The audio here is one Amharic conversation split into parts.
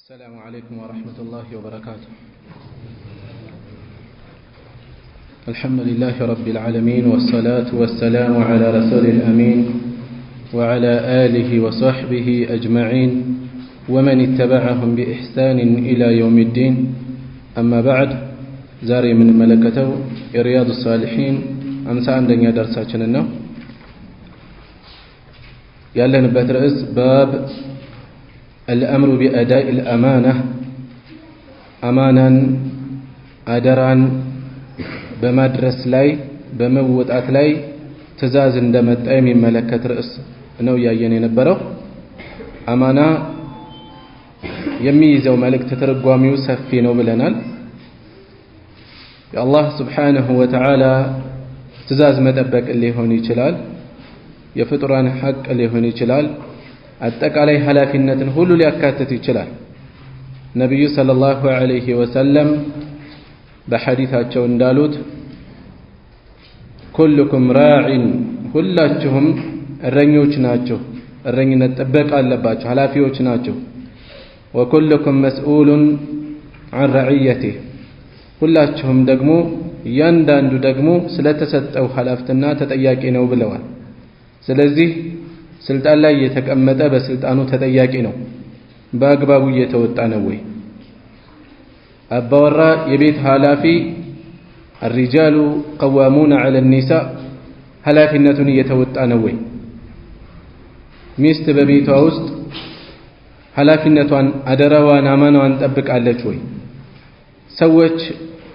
السلام عليكم ورحمة الله وبركاته. الحمد لله رب العالمين والصلاة والسلام على رسول الأمين وعلى آله وصحبه أجمعين ومن اتبعهم بإحسان إلى يوم الدين. أما بعد، زاري من ملكته رياض الصالحين أمسى عندنا درساتنا يالله نبات رئيس باب الأمر بأداء الأمانة أمانا أدران بمدرس لاي بموطات لاي تزاز اندمت أي من ملكة رئيس أنه يأيني نبرو أمانا يميزو ملك تترقوام يوسف في نوبلنال يا الله سبحانه وتعالى تزاز مدبك اللي هوني چلال يفطران حق اللي هوني چلال አጠቃላይ ኃላፊነትን ሁሉ ሊያካትት ይችላል። ነብዩ ሰለላሁ ዐለይሂ ወሰለም በሐዲታቸው እንዳሉት ኩልኩም ራዒን ሁላችሁም እረኞች ናችሁ፣ እረኝነት ጥበቃ አለባችሁ፣ ኃላፊዎች ናችሁ። ወኩልኩም መስኡሉን ዐን ረዕየቲህ ሁላችሁም ደግሞ እያንዳንዱ ደግሞ ስለተሰጠው ኃላፊነትና ተጠያቂ ነው ብለዋል። ስለዚህ ስልጣን ላይ የተቀመጠ በስልጣኑ ተጠያቂ ነው። በአግባቡ እየተወጣ ነው ወይ? አባወራ የቤት ኃላፊ الرجال قوامون على النساء ኃላፊነቱን እየተወጣ ነው ወይ? ሚስት በቤቷ ውስጥ ኃላፊነቷን አደራዋን አማናዋን ጠብቃለች ወይ? ሰዎች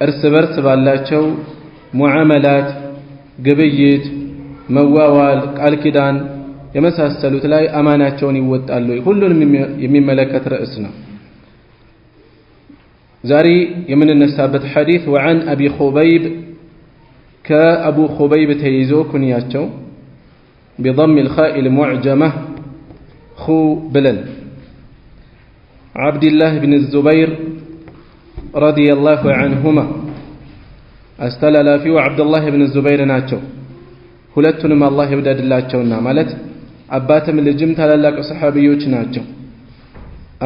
እርስ በርስ ባላቸው ሙዓመላት ግብይት መዋዋል ቃል ኪዳን የመሳሰሉት ላይ አማናቸውን ይወጣሉ? ሁሉንም የሚመለከት ርዕስ ነው። ዛሬ የምንነሳበት ሐዲስ وعن ابي خبيب كابو خبيب ተይዞ ኩንያቸው بضم الخاء المعجمه خو بلن عبد الله بن الزبير رضي الله عنهما استللا في عبد الله بن الزبير ናቸው። ሁለቱንም አላህ ይወደድላቸውና ማለት አባትም ልጅም ታላላቅ ሰሃቢዎች ናቸው።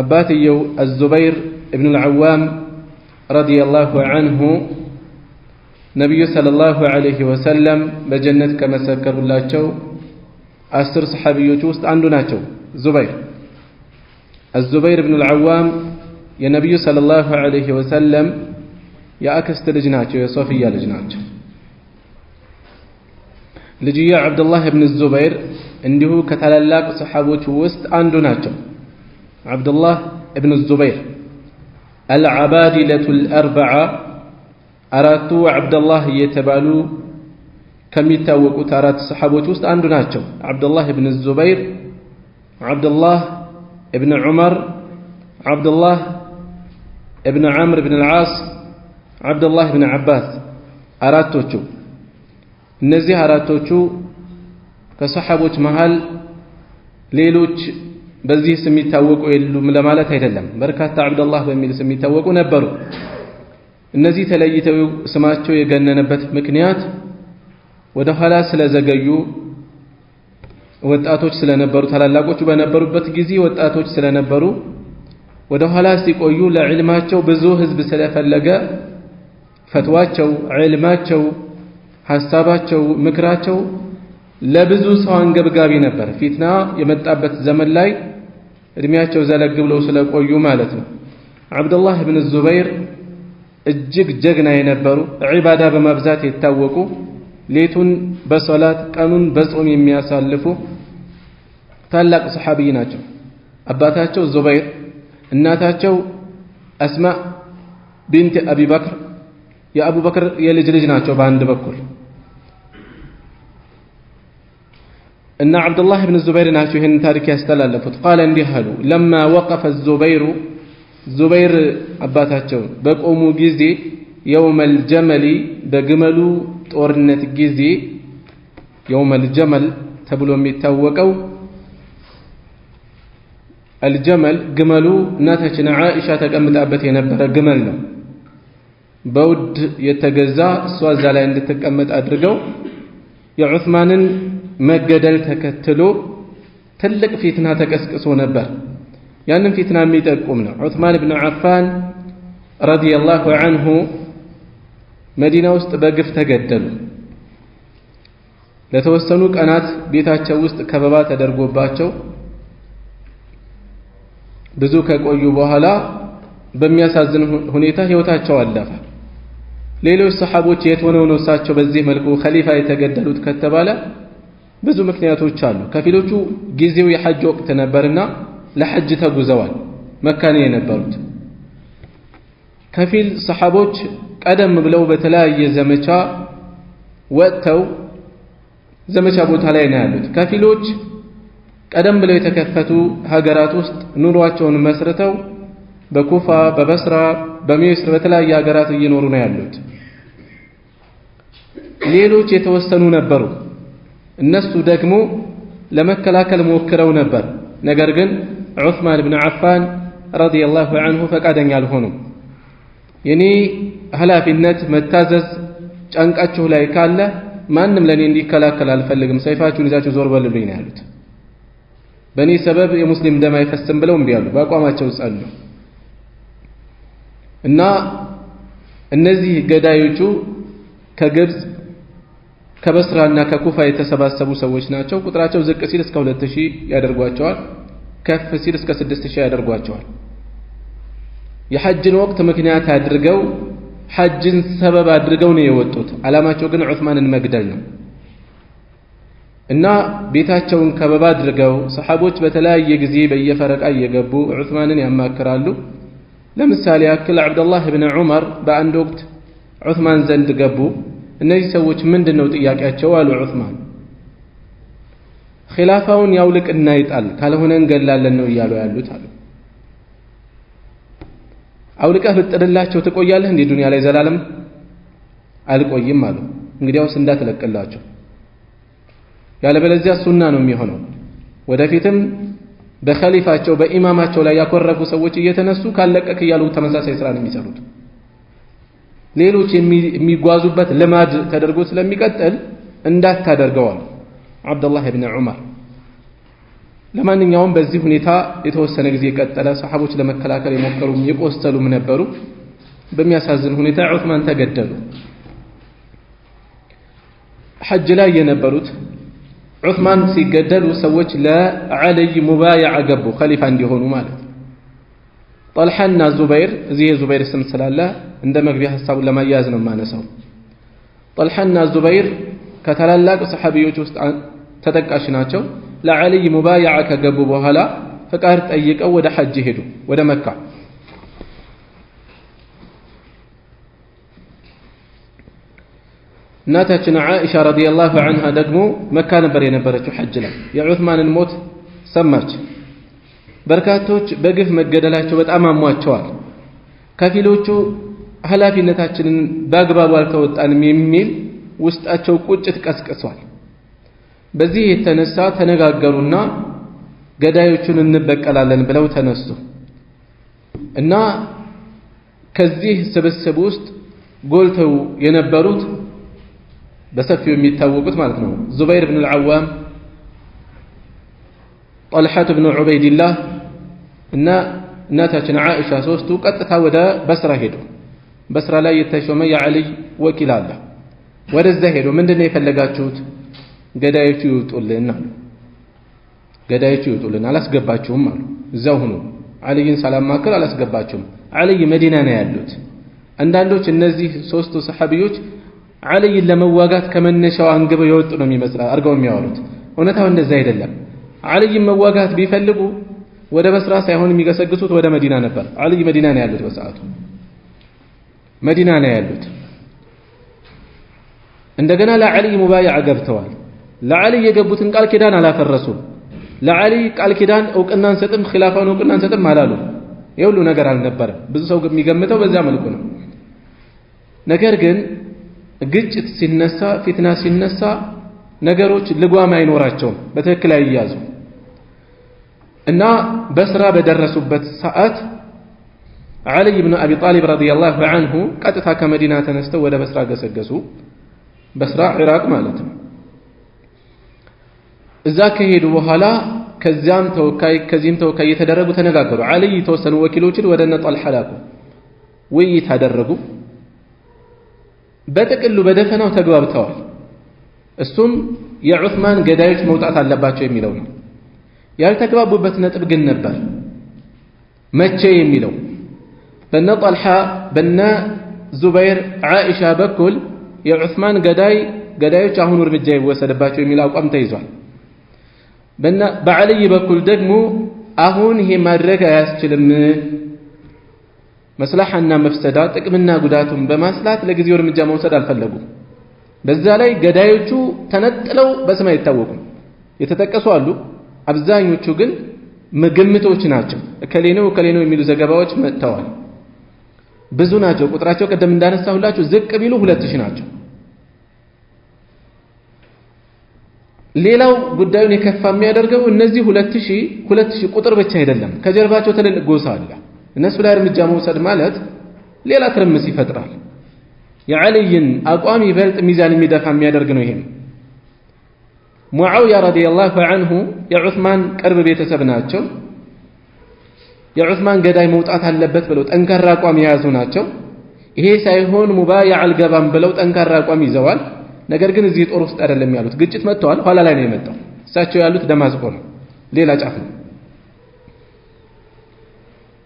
አባትየው الزبير ابن العوام رضي الله عنه ነብዩ ሰለላሁ ዐለይሂ ወሰለም በጀነት ከመሰከሩላቸው 10 ሰሃቢዎች ውስጥ አንዱ ናቸው። الزبير ابن العوام የነብዩ ሰለላሁ ዐለይሂ ወሰለም የአክስት ልጅ ናቸው፣ የሶፊያ ልጅ ናቸው። ልጅያ አብዱላህ ኢብኑ ዙበይር እንዲሁ ከታላላቅ ሰሃቦች ውስጥ አንዱ ናቸው። አብዱላህ ኢብኑ ዙበይር አልዓባዲለቱል አርበዓ አራቱ አብዱላህ የተባሉ ከሚታወቁት አራት ሰሃቦች ውስጥ አንዱ ናቸው። አብዱላህ ኢብኑ ዙበይር፣ አብዱላህ ኢብኑ ዑመር፣ አብዱላህ ኢብኑ ዐምር ኢብኑ አልዓስ፣ አብዱላህ ኢብኑ አባስ አራቶቹ። እነዚህ አራቶቹ ከሰሃቦች መሃል ሌሎች በዚህ ስም የሚታወቁ የሉም ለማለት አይደለም። በርካታ አብዱላህ በሚል ስም የሚታወቁ ነበሩ። እነዚህ ተለይተው ስማቸው የገነነበት ምክንያት ወደ ኋላ ስለዘገዩ ወጣቶች ስለነበሩ፣ ታላላቆቹ በነበሩበት ጊዜ ወጣቶች ስለነበሩ ወደ ኋላ ሲቆዩ ለዕልማቸው ብዙ ህዝብ ስለፈለገ ፈትዋቸው፣ ዕልማቸው፣ ሐሳባቸው፣ ምክራቸው ለብዙ ሰው አንገብጋቢ ነበር። ፊትና የመጣበት ዘመን ላይ እድሜያቸው ዘለግ ብለው ስለቆዩ ማለት ነው። አብዱላህ ኢብኑ ዙበይር እጅግ ጀግና የነበሩ ዒባዳ በማብዛት የታወቁ ሌቱን በሶላት ቀኑን በጾም የሚያሳልፉ ታላቅ ሰሃቢ ናቸው። አባታቸው ዙበይር፣ እናታቸው አስማ ቢንት አቢ በክር የአቡ በክር የልጅ ልጅ ናቸው በአንድ በኩል እና አብዱላህ ኢብኑ ዙበይር ናቸው ይሄን ታሪክ ያስተላለፉት። ቃል እንዲህ አሉ ለማ ወቀፈ ዙበይር አባታቸው በቆሙ ጊዜ የውመል ጀመሊ በግመሉ ጦርነት ጊዜ የውመል ጀመል ተብሎ የሚታወቀው አልጀመል ግመሉ እናታችን ዓኢሻ ተቀምጣበት የነበረ ግመል ነው። በውድ የተገዛ እሷ እዛ ላይ እንድትቀመጥ አድርገው የዑስማንን መገደል ተከትሎ ትልቅ ፊትና ተቀስቅሶ ነበር። ያንን ፊትና የሚጠቁም ነው። ዑስማን ብን አፋን ረዲየላሁ ዐንሁ መዲና ውስጥ በግፍ ተገደሉ። ለተወሰኑ ቀናት ቤታቸው ውስጥ ከበባ ተደርጎባቸው ብዙ ከቆዩ በኋላ በሚያሳዝን ሁኔታ ህይወታቸው አለፈ። ሌሎች ሰሃቦች የት ሆነው ነው እሳቸው በዚህ መልኩ ኸሊፋ የተገደሉት ከተባለ ብዙ ምክንያቶች አሉ። ከፊሎቹ ጊዜው የሐጅ ወቅት ነበርና ለሐጅ ተጉዘዋል፣ መካ ነው የነበሩት። ከፊል ሰሃቦች ቀደም ብለው በተለያየ ዘመቻ ወጥተው ዘመቻ ቦታ ላይ ነው ያሉት። ከፊሎች ቀደም ብለው የተከፈቱ ሀገራት ውስጥ ኑሯቸውን መስርተው በኩፋ፣ በበስራ፣ በሚስር በተለያየ ሀገራት እየኖሩ ነው ያሉት። ሌሎች የተወሰኑ ነበሩ። እነሱ ደግሞ ለመከላከል ሞክረው ነበር። ነገር ግን ዑስማን ብን አፋን ረዲየላሁ ዐንሁ ፈቃደኛ አልሆኑም። የኔ ኃላፊነት መታዘዝ ጫንቃችሁ ላይ ካለ ማንም ለኔ እንዲከላከል አልፈልግም፣ ሰይፋችሁን ይዛችሁ ዞር በሉልኝ ነው ያሉት። በእኔ ሰበብ የሙስሊም ደም አይፈስም ብለው እምቢ አሉ፣ በአቋማቸው ጸኑ። እና እነዚህ ገዳዮቹ ከግብፅ ከበስራና ከኩፋ የተሰባሰቡ ሰዎች ናቸው። ቁጥራቸው ዝቅ ሲል እስከ 2000 ያደርጓቸዋል፣ ከፍ ሲል እስከ 6000 ያደርጓቸዋል። የሐጅን ወቅት ምክንያት አድርገው ሐጅን ሰበብ አድርገው ነው የወጡት። ዓላማቸው ግን ዑስማንን መግደል ነው። እና ቤታቸውን ከበባ አድርገው ሰሃቦች በተለያየ ጊዜ በየፈረቃ እየገቡ ዑስማንን ያማክራሉ። ለምሳሌ ያክል አብዱላህ ብን ዑመር በአንድ ወቅት ዑስማን ዘንድ ገቡ። እነዚህ ሰዎች ምንድነው ጥያቄያቸው አሉ ዑስማን። ኺላፋውን ያውልቅና ይጣል ካልሆነ እንገላለን ነው እያሉ ያሉት አሉ። አውልቀህ ብትጥልላቸው ትቆያለህ እንዴ ዱንያ ላይ ዘላለም? አልቆይም አሉ። እንግዲያውስ እንዳትለቅላቸው፣ ያለበለዚያ ሱና ነው የሚሆነው። ወደፊትም በኸሊፋቸው በኢማማቸው ላይ ያኮረፉ ሰዎች እየተነሱ ካለቀክ እያሉ ተመሳሳይ ስራ ነው የሚሰሩት። ሌሎች የሚጓዙበት ልማድ ተደርጎ ስለሚቀጥል እንዳታደርገዋል አብዱላህ ብን ዑመር። ለማንኛውም በዚህ ሁኔታ የተወሰነ ጊዜ ቀጠለ። ሰሃቦች ለመከላከል የሞከሩም የቆሰሉም ነበሩ። በሚያሳዝን ሁኔታ ዑስማን ተገደሉ። ሐጅ ላይ የነበሩት ዑስማን ሲገደሉ ሰዎች ለዓልይ ሙባያዓ ገቡ፣ ኸሊፋ እንዲሆኑ ማለት ነው። ጠልሓና ዙበይር፣ እዚህ የዙበይር ስም ስላለ እንደ መግቢያ ሐሳቡን ለማያያዝ ነው የማነሳው። ጠልሓና ዙበይር ከታላላቅ ሰሐቢዎች ውስጥ ተጠቃሽ ናቸው። ለዓልይ ሙባያዓ ከገቡ በኋላ ፍቃድ ጠይቀው ወደ ሐጅ ሄዱ፣ ወደ መካ። እናታችን ዓኢሻ ረዲየላሁ ዐንሃ ደግሞ መካ ነበር የነበረችው ሐጅ ላይ። የዑስማንን ሞት ሰማች። በርካቶች በግፍ መገደላቸው በጣም አሟቸዋል። ከፊሎቹ ኃላፊነታችንን በአግባቡ አልተወጣንም የሚል ውስጣቸው ቁጭት ቀስቅሷል። በዚህ የተነሳ ተነጋገሩና ገዳዮቹን እንበቀላለን ብለው ተነሱ እና ከዚህ ስብስብ ውስጥ ጎልተው የነበሩት በሰፊው የሚታወቁት ማለት ነው ዙበይር ብን አልዓዋም፣ ጠልሓት ብን ዑበይድላህ እና እናታችን ዓኢሻ ሶስቱ ቀጥታ ወደ በስራ ሄዱ። በስራ ላይ የተሾመ የዓልይ ወኪል አለ። ወደዛ ሄዱ። ምንድነው የፈለጋችሁት? ገዳዮቹ ይውጡልን አሉ። ገዳዮቹ ይውጡልን፣ አላስገባችሁም አሉ። እዛው ሁኑ፣ ዓልይን ሳላማክር አላስገባችሁም። ዓልይ መዲና ነው ያሉት። አንዳንዶች እነዚህ ሶስቱ ሰሐቢዎች ዓልይን ለመዋጋት ከመነሻው አንግበው የወጡ ነው የሚመስለው አድርገው የሚያወሩት። እውነታው እንደዛ አይደለም። ዓልይን መዋጋት ቢፈልጉ ወደ በስራ ሳይሆን የሚገሰግሱት ወደ መዲና ነበር። ዓልይ መዲና ነው ያሉት፣ በሰዓቱ መዲና ነው ያሉት። እንደገና ለዓልይ ሙባያዓ ገብተዋል። ለዓልይ የገቡትን ቃል ኪዳን አላፈረሱም። ለዓልይ ቃል ኪዳን እውቅና አንሰጥም፣ ኺላፋውን እውቅና አንሰጥም አላሉ። የሁሉ ነገር አልነበረም። ብዙ ሰው የሚገምተው በዛ መልኩ ነው። ነገር ግን ግጭት ሲነሳ፣ ፊትና ሲነሳ ነገሮች ልጓም አይኖራቸውም፣ በትክክል አይያዙ እና በስራ በደረሱበት ሰዓት ዓልይ ብን አቢ ጣሊብ ረዲየላሁ ዐንሁ ቀጥታ ከመዲና ተነስተው ወደ በስራ ገሰገሱ። በስራ ኢራቅ ማለት ነው። እዛ ከሄዱ በኋላ ከዚያም ተወካይ ከዚህም ተወካይ የተደረጉ ተነጋገሩ አልይ ተወሰኑ ወኪሎችን ወደ ጠልሃ ላኩ ውይይት አደረጉ በጥቅሉ በደፈናው ተግባብተዋል እሱም የዑስማን ገዳዮች መውጣት አለባቸው የሚለው ነው ያልተግባቡበት ነጥብ ግን ነበር መቼ የሚለው በነ ጠልሃ በነ ዙበይር ዓኢሻ በኩል የዑስማን ገዳዮች አሁን እርምጃ ይወሰድባቸው የሚል አቋም ተይዟል በአልይ በኩል ደግሞ አሁን ይሄ ማድረግ አያስችልም መስላሐና መፍሰዳ ጥቅምና ጉዳቱን በማስላት ለጊዜው እርምጃ መውሰድ አልፈለጉም በዛ ላይ ገዳዮቹ ተነጥለው በስም አይታወቁም የተጠቀሱ አሉ አብዛኞቹ ግን ግምቶች ናቸው እከሌ ነው የሚሉ ዘገባዎች መጥተዋል ብዙ ናቸው ቁጥራቸው ቀደም እንዳነሳሁላችሁ ዝቅ ቢሉ 2000 ናቸው ሌላው ጉዳዩን የከፋ የሚያደርገው እነዚህ 2000 ቁጥር ብቻ አይደለም ከጀርባቸው ትልልቅ ጎሳ አለ እነሱ ላይ እርምጃ መውሰድ ማለት ሌላ ትርምስ ይፈጥራል የዓልይን አቋም ይበልጥ ሚዛን የሚደፋ የሚያደርግ ነው ይሄም ሙዓውያ ረዲየላሁ ዐንሁ የዑስማን ቅርብ ቤተሰብ ናቸው የዑስማን ገዳይ መውጣት አለበት ብለው ጠንካራ አቋም የያዙ ናቸው ይሄ ሳይሆን ሙባያ አልገባም ብለው ጠንካራ አቋም ይዘዋል ነገር ግን እዚህ ጦር ውስጥ አይደለም ያሉት ግጭት መጥተዋል ኋላ ላይ ነው የመጣው እሳቸው ያሉት ደማስቆ ነው ሌላ ጫፍ ነው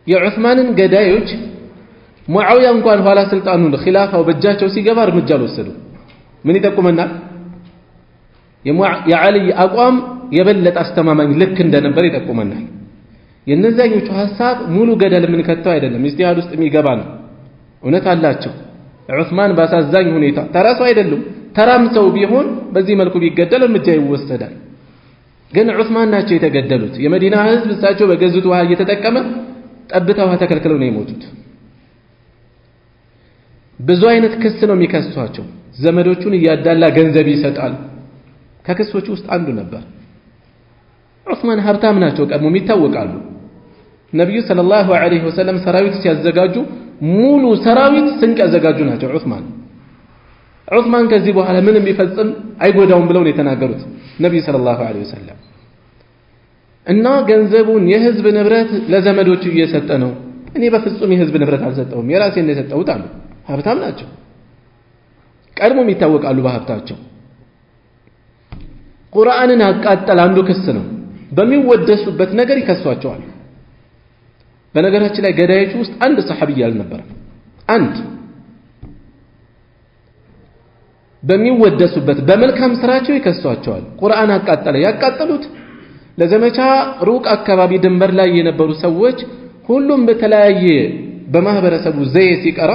የዑስማንን ገዳዮች ሙዓውያ እንኳን ኋላ ስልጣኑን ኺላፋው በእጃቸው ሲገባ እርምጃ አልወሰዱ ምን ይጠቁመናል የዓልይ አቋም የበለጠ አስተማማኝ ልክ እንደነበር ይጠቁመናል የነዛኞቹ ሐሳብ ሙሉ ገደል ምን ከተው አይደለም ኢስቲሃድ ውስጥ የሚገባ ነው እውነት አላቸው ዑስማን ባሳዛኝ ሁኔታ ተራሱ አይደሉም ተራም ሰው ቢሆን በዚህ መልኩ ቢገደል እርምጃ ይወሰዳል ግን ዑስማን ናቸው የተገደሉት የመዲና ህዝብ እሳቸው በገዙት ውሃ እየተጠቀመ ጠብታ ውሃ ተከልክለው ነው የሞቱት ብዙ አይነት ክስ ነው የሚከሷቸው ዘመዶቹን እያዳላ ገንዘብ ይሰጣል ከክሶቹ ውስጥ አንዱ ነበር ዑስማን ሀብታም ናቸው ቀድሞም ይታወቃሉ ነብዩ ሰለላሁ ዐለይሂ ወሰለም ሰራዊት ሲያዘጋጁ ሙሉ ሰራዊት ስንቅ ያዘጋጁ ናቸው ዑስማን ከዚህ በኋላ ምንም ቢፈጽም አይጎዳውም ብለው ነው የተናገሩት ነብዩ ሰለላሁ ዐለይሂ ወሰለም እና ገንዘቡን የህዝብ ንብረት ለዘመዶቹ እየሰጠ ነው እኔ በፍጹም የህዝብ ንብረት አልሰጠውም የራሴን ነው የሰጠሁት አሉ ሀብታም ናቸው ቀድሞም ይታወቃሉ በሀብታቸው ቁርአንን አቃጠል አንዱ ክስ ነው በሚወደሱበት ነገር ይከሷቸዋል በነገራችን ላይ ገዳዮቹ ውስጥ አንድ ሰሐቢ አልነበረም አንድ በሚወደሱበት በመልካም ስራቸው ይከሷቸዋል ቁርአን አቃጠለ ያቃጠሉት ለዘመቻ ሩቅ አካባቢ ድንበር ላይ የነበሩ ሰዎች ሁሉም በተለያየ በማህበረሰቡ ዘዬ ሲቀራ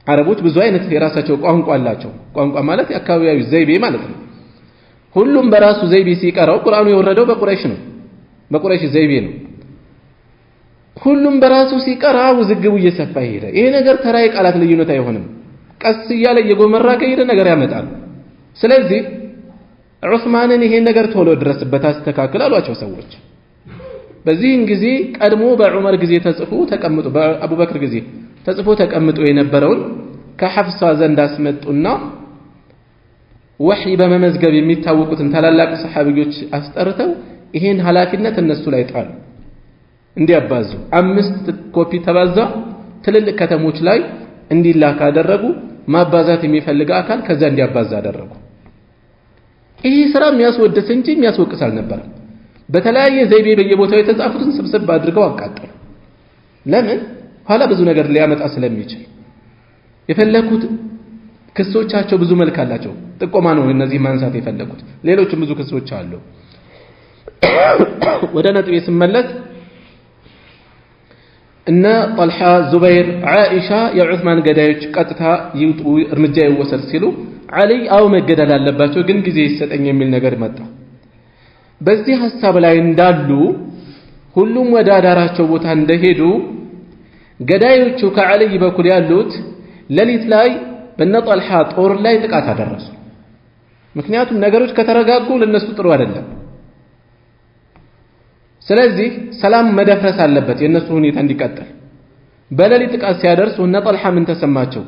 አረቦች ብዙ አይነት የራሳቸው ቋንቋ አላቸው ቋንቋ ማለት የአካባቢያዊ ዘይቤ ማለት ነው ሁሉም በራሱ ዘይቤ ሲቀራው ቁርአኑ የወረደው በቁረይሽ ነው በቁረይሽ ዘይቤ ነው ሁሉም በራሱ ሲቀራ ውዝግቡ እየሰፋ ይሄደ ይሄ ነገር ተራ የቃላት ልዩነት አይሆንም ቀስ እያለ እየጎመራ ከሄደ ነገር ያመጣል ስለዚህ ዑስማንን ይሄን ነገር ቶሎ ድረስበት አስተካክል አሏቸው ሰዎች በዚህን ጊዜ ቀድሞ በዑመር ጊዜ ተጽፎ ተቀምጦ በአቡበክር ጊዜ ተጽፎ ተቀምጦ የነበረውን ከሐፍሳ ዘንድ አስመጡና ወህይ በመመዝገብ የሚታወቁትን ታላላቅ ሰሃቢዎች አስጠርተው ይሄን ኃላፊነት እነሱ ላይ ጣሉ እንዲያባዙ 5 ኮፒ ተባዛ ትልልቅ ከተሞች ላይ እንዲላክ አደረጉ ማባዛት የሚፈልግ አካል ከዛ እንዲያባዛ አደረጉ ይሄ ስራ የሚያስወድስ እንጂ የሚያስወቅስ አልነበረም በተለያየ ዘይቤ በየቦታው የተጻፉትን ስብስብ አድርገው አቃጠሉ ለምን ኋላ ብዙ ነገር ሊያመጣ ስለሚችል የፈለኩት ክሶቻቸው ብዙ መልክ አላቸው ጥቆማ ነው እነዚህ ማንሳት የፈለኩት ሌሎችም ብዙ ክሶች አሉ ወደ ነጥቤ ስመለስ እነ ጠልሃ ዙበይር ዓኢሻ የዑስማን ገዳዮች ቀጥታ ይውጡ እርምጃ ይወሰድ ሲሉ ዓልይ አው መገደል አለባቸው ግን ጊዜ ይሰጠኝ የሚል ነገር መጣ በዚህ ሐሳብ ላይ እንዳሉ ሁሉም ወደ አዳራቸው ቦታ እንደሄዱ ገዳዮቹ ከዓልይ በኩል ያሉት ሌሊት ላይ በነ ጠልሃ ጦር ላይ ጥቃት አደረሱ ምክንያቱም ነገሮች ከተረጋጉ ለነሱ ጥሩ አይደለም ስለዚህ ሰላም መደፍረስ አለበት የነሱ ሁኔታ እንዲቀጥል በሌሊት ጥቃት ሲያደርሱ እነ ጠልሃ ምን ተሰማቸው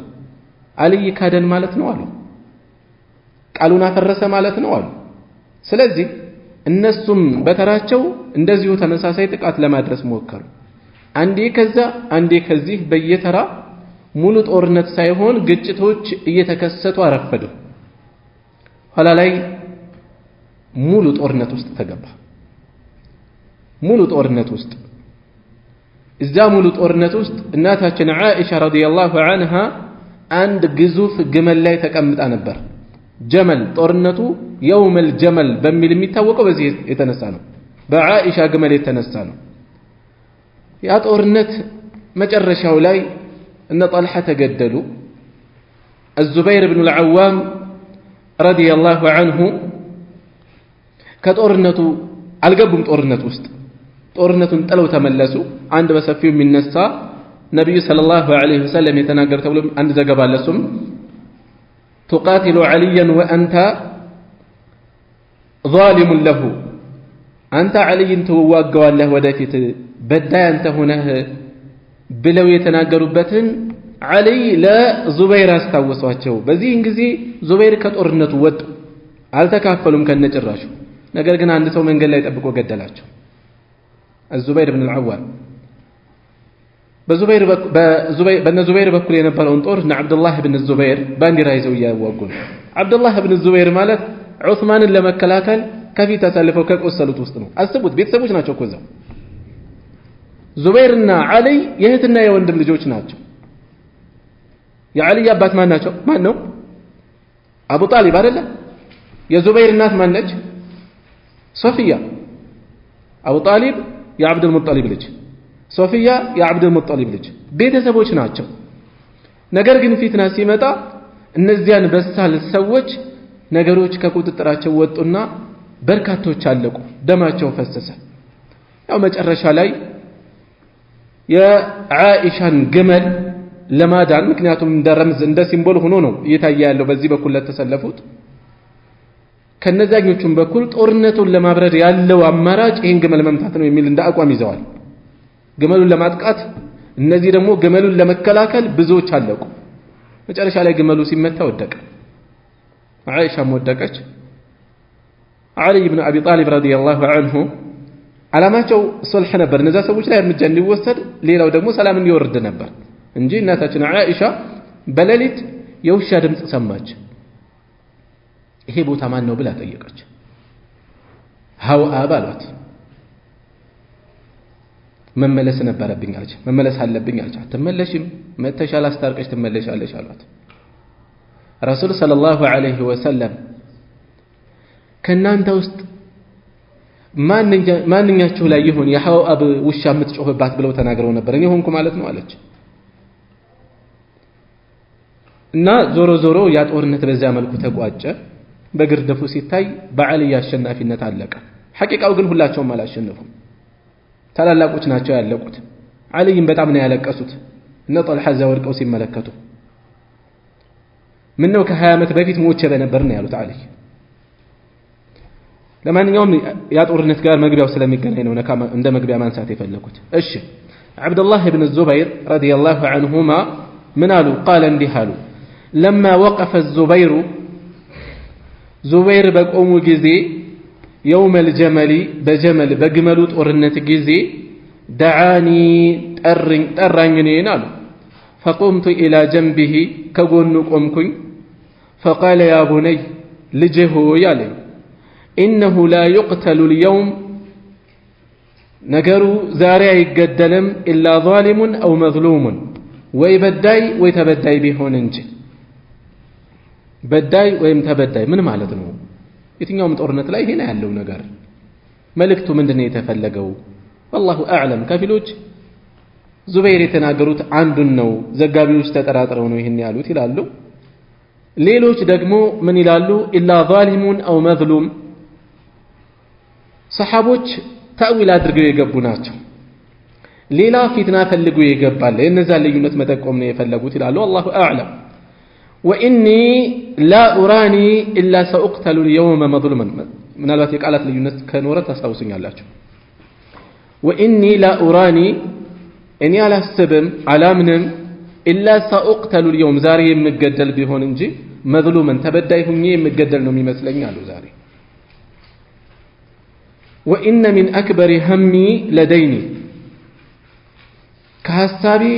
ዓልይ ካደን ማለት ነው አሉ ቃሉን አፈረሰ ማለት ነው አሉ ስለዚህ እነሱም በተራቸው እንደዚሁ ተመሳሳይ ጥቃት ለማድረስ ሞከሩ። አንዴ ከዛ አንዴ ከዚህ በየተራ ሙሉ ጦርነት ሳይሆን ግጭቶች እየተከሰቱ አረፈዱ። ኋላ ላይ ሙሉ ጦርነት ውስጥ ተገባ። ሙሉ ጦርነት ውስጥ እዛ ሙሉ ጦርነት ውስጥ እናታችን ዓኢሻ ረዲየላሁ ዐንሃ አንድ ግዙፍ ግመል ላይ ተቀምጣ ነበር። ጀመል ጦርነቱ የውመል ጀመል በሚል የሚታወቀው በዚህ የተነሳ ነው። በዓኢሻ ግመል የተነሳ ነው። ያ ጦርነት መጨረሻው ላይ እነ ጠልሐ ተገደሉ። አልዙበይር ብኑ አልዓዋም ረዲየላሁ ዐንሁ ከጦርነቱ አልገቡም። ጦርነት ውስጥ ጦርነቱን ጥለው ተመለሱ። አንድ በሰፊው የሚነሳ ነብዩ ሰለላሁ ዐለይሂ ወሰለም የተናገሩ ተብሎ አንድ ዘገባ አለሱም تقاتل عليا وأنت ظالم له أنت علي توواقوا الله ودافت بدا أنت هناه بلو يتناقروا علي لا زبير استوسواتشو بزي انجزي زبير كتورنت ود አልተካፈሉም ከነጭራሹ ነገር ግን አንድ ሰው መንገድ ላይ ጠብቆ ገደላቸው الزبير بن العوام በዙበይር በኩል የነበረውን ጦር እና አብዱላህ ብን ዙበይር ባንዲራ ይዘው ያዋጉ ነው። አብዱላህ ብን ዙበይር ማለት ዑስማንን ለመከላከል ከፊት ተሰልፈው ከቆሰሉት ውስጥ ነው። አስቡት፣ ቤተሰቦች ናቸው እኮ እዛው። ዙበይርና ዓሊ የእህትና የወንድም ልጆች ናቸው። የዓሊ አባት ማን ናቸው? ማን ነው? አቡ ጣሊብ አይደለ? የዙበይር እናት ማን ነች? ሶፊያ። አቡ ጣሊብ የአብዱል ሙጠሊብ ልጅ፣ ሶፊያ የአብዱል ሙጠሊብ ልጅ ቤተሰቦች ናቸው። ነገር ግን ፊትና ሲመጣ እነዚያን በሳል ሰዎች ነገሮች ከቁጥጥራቸው ወጡና በርካቶች አለቁ፣ ደማቸው ፈሰሰ። ያው መጨረሻ ላይ የዓኢሻን ግመል ለማዳን ምክንያቱም እንደ ረምዝ እንደ ሲምቦል ሆኖ ነው እየታየ ያለው በዚህ በኩል ለተሰለፉት ከነዛኞቹም በኩል ጦርነቱን ለማብረድ ያለው አማራጭ ይሄን ግመል መምታት ነው የሚል እንደ አቋም ይዘዋል። ግመሉን ለማጥቃት እነዚህ ደግሞ ግመሉን ለመከላከል ብዙዎች አለቁ። መጨረሻ ላይ ግመሉ ሲመታ ወደቀ፣ ዓኢሻም ወደቀች። ዓሊ ብን አቢ ጣሊብ ረዲየላሁ ዐንሁ ዓላማቸው ሱልህ ነበር፣ እነዛ ሰዎች ላይ እርምጃ እንዲወሰድ፣ ሌላው ደግሞ ሰላም እንዲወርድ ነበር እንጂ እናታችን ዓኢሻ በሌሊት የውሻ ድምፅ ሰማች። ይሄ ቦታ ማን ነው ብላ ጠየቀች። ሀውአ ባሏት። መመለስ ነበረብኝ አለች፣ መመለስ አለብኝ አለች። አትመለሽም፣ መተሻል አስታርቀሽ ትመለሻለሽ አሏት። ረሱል ሰለላሁ ዐለይሂ ወሰለም ከናንተ ውስጥ ማንኛችሁ ላይ ይሁን የሐውአብ ውሻ የምትጮህባት ብለው ተናግረው ነበር፣ እኔ ሆንኩ ማለት ነው አለች። እና ዞሮ ዞሮ ያ ጦርነት በዛ መልኩ ተቋጨ። በግርድፉ ሲታይ በዓሊ አሸናፊነት አለቀ። ሐቂቃው ግን ሁላቸውም አላሸነፉም። ታላላቆች ናቸው ያለቁት። ዓሊይም በጣም ነው ያለቀሱት እነ ጠልሐ እዛ ወድቀው ሲመለከቱ። ምነው ከ20 ዓመት በፊት ሞቼ በነበር ነው ያሉት ዓሊ። ለማንኛውም ያ ጦርነት ጋር መግቢያው ስለሚገናኝ ነው እንደ መግቢያ ማንሳት የፈለኩት። እሺ አብዱላህ ብን ዙበይር ረዲየላሁ ዐንሁማ ምን አሉ? ቃለ እንዲህ አሉ ለማ ወቀፈ ዙበይሩ ዙበይር በቆሙ ጊዜ የውመል ጀመሊ በጀመል በግመሉ ጦርነት ጊዜ ደዓኒ ጠራኝ እኔን አሉ። ፈቁምቱ ኢላ ጀንቢሂ ከጎኑ ቆምኩኝ። ፈቃለ ያ ቡነይ ልጄ ሆይ አለኝ ኢነሁ ላ ዩቅተሉ ልየውም ነገሩ ዛሬ አይገደልም ኢላ ዛሊሙን አው መዝሉሙን ወይ በዳይ ወይ ተበዳይ ቢሆን እንጂ። በዳይ ወይም ተበዳይ ምን ማለት ነው? የትኛውም ጦርነት ላይ ይሄን ያለው ነገር መልእክቱ ምንድነው የተፈለገው? والله اعلم። ከፊሎች ዙበይር የተናገሩት አንዱን ነው፣ ዘጋቢዎች ተጠራጥረው ነው ይሄን ያሉት ይላሉ። ሌሎች ደግሞ ምን ይላሉ? ኢላ ዛሊሙን አው መዝሉም ሰሃቦች ተእዊል አድርገው የገቡ ናቸው። ሌላ ፊትና ፈልጎ የገባል የነዛ ልዩነት መጠቆም ነው የፈለጉት ይላሉ። والله اعلم። وإني لا أراني إلا سأقتل اليوم مظلما ምናልባት የቃላት ልዩነት ከኖረ ታስታውሱኛላችሁ። وإني لا أراني እኔ አላስብም አላምንም ኢላ سأقتل اليوم ዛሬ የምገደል ቢሆን እንጂ መዝሉመን ተበዳይ ሁኜ የምገደል ነው የሚመስለኝ አሉ። ዛሬ وإن من أكبر همي لديني كحسابي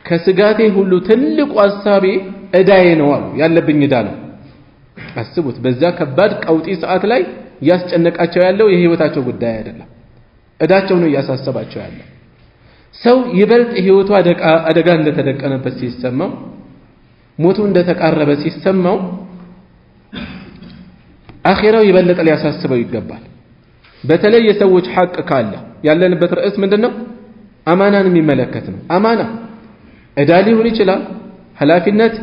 كسقاتي هلو تلق أصابي أداين والو يالبن يدانو أسبوت بزا كباد كوتي ساعات لاي ياسجنك أچو يالو يهيوتاچو قدايا يدلا أداچو نو ياساسباچو يالو سو يبلت يهيوتو أدقا እንደተደቀነ ሲሰማው ሞቱ እንደተቃረበ ሲሰማው አኺራው ይበለጥ ሊያሳስበው ይገባል በተለይ የሰዎች ሐቅ ካለ ያለንበት ርዕስ ምንድነው አማናን የሚመለከት ነው አማና እዳ ሊሆን ይችላል ኃላፊነት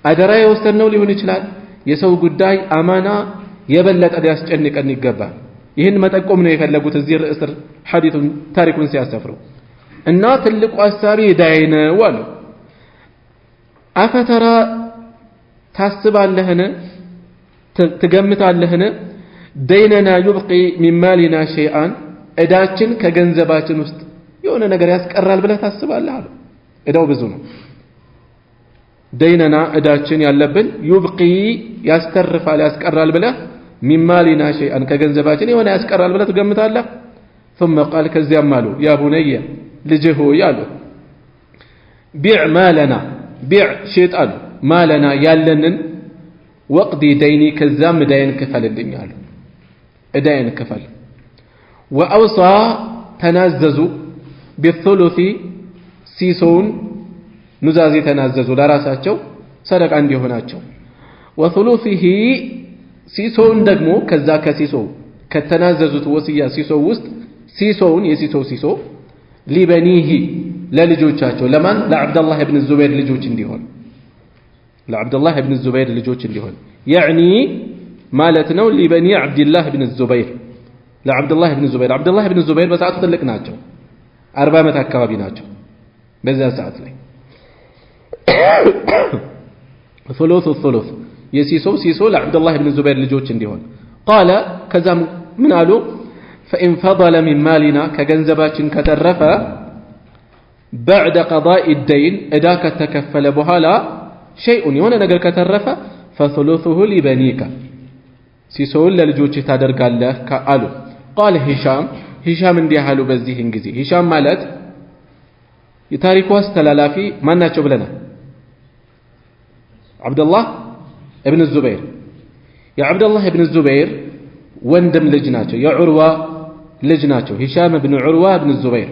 አደራ የወሰነው ሊሆን ይችላል የሰው ጉዳይ አማና የበለጠ ሊያስጨንቀን ይገባል ይህን መጠቆም ነው የፈለጉት እዚህ ርዕስ ሐዲሱን ታሪኩን ሲያሰፍሩ እና ትልቁ ሐሳቢ ዳይነ ወሉ አፈተራ ታስባለህነ ትገምታለህነ ደይነና يبقي من مالنا شيئا እዳችን ከገንዘባችን ውስጥ የሆነ ነገር ያስቀራል ብለህ ታስባለህ አሉ እዳው ብዙ ነው ደይነና እዳችን ያለብን يبقي ያስተርፋል ያስቀራል ብለህ من مالنا شيئا ከገንዘባችን የሆነ ያስቀራል ብለህ ትገምታለህ ثم قال ከዚያም አሉ يا بني ልጅህ ሆይ አሉ ቢዕ ማለና ቢዕ ሽጥ አሉ ማለና ያለንን ወቅዲ ደይኒ ከዛም እዳይን ክፈልልኝ አሉ እዳይን ክፈል ወአውሳ ተናዘዙ بالثلث ሲሶን ኑዛዜ ተናዘዙ ለራሳቸው ሰደቃ እንዲሆናቸው وثلثه ሲሶን ደግሞ ከዛ ከሲሶ ከተናዘዙት ወሲያ ሲሶ ውስጥ ሲሶን የሲሶ ሲሶ ሊበኒሂ ለልጆቻቸው ለማን ለአብዱላህ ኢብኑ ዙበይር ልጆች እንዲሆን ለአብዱላህ ኢብኑ ዙበይር ልጆች እንዲሆን يعني ማለት ነው ሊበኒ አብዱላህ ኢብኑ ዙበይር ለአብዱላህ ኢብኑ ዙበይር አብዱላህ ኢብኑ ዙበይር በሰዓቱ ትልቅ ናቸው 40 ዓመት አካባቢ ናቸው በዛ ሰዓት ላይ ثلث የሲሶ ለአብዱላህ ኢብኑ ዙበይር ልጆች እንዲሆን قال ከዛም ምን አሉ فإن فضل من مالنا كجنزباتن كترفا بعد قضاء الدين إذا كتكفل بهالا شيء يونا نقل كترفا فثلثه لبنيك سيسول للجوج تدرق الله كألو قال هشام اندي هالو بزيه انجزي هشام مالت يتاريكو استلالافي ما ناتشو بلنا عبد الله ابن الزبير يا عبد الله ابن الزبير وندم لجناته يا عروة لجناته هشام بن عروة بن الزبير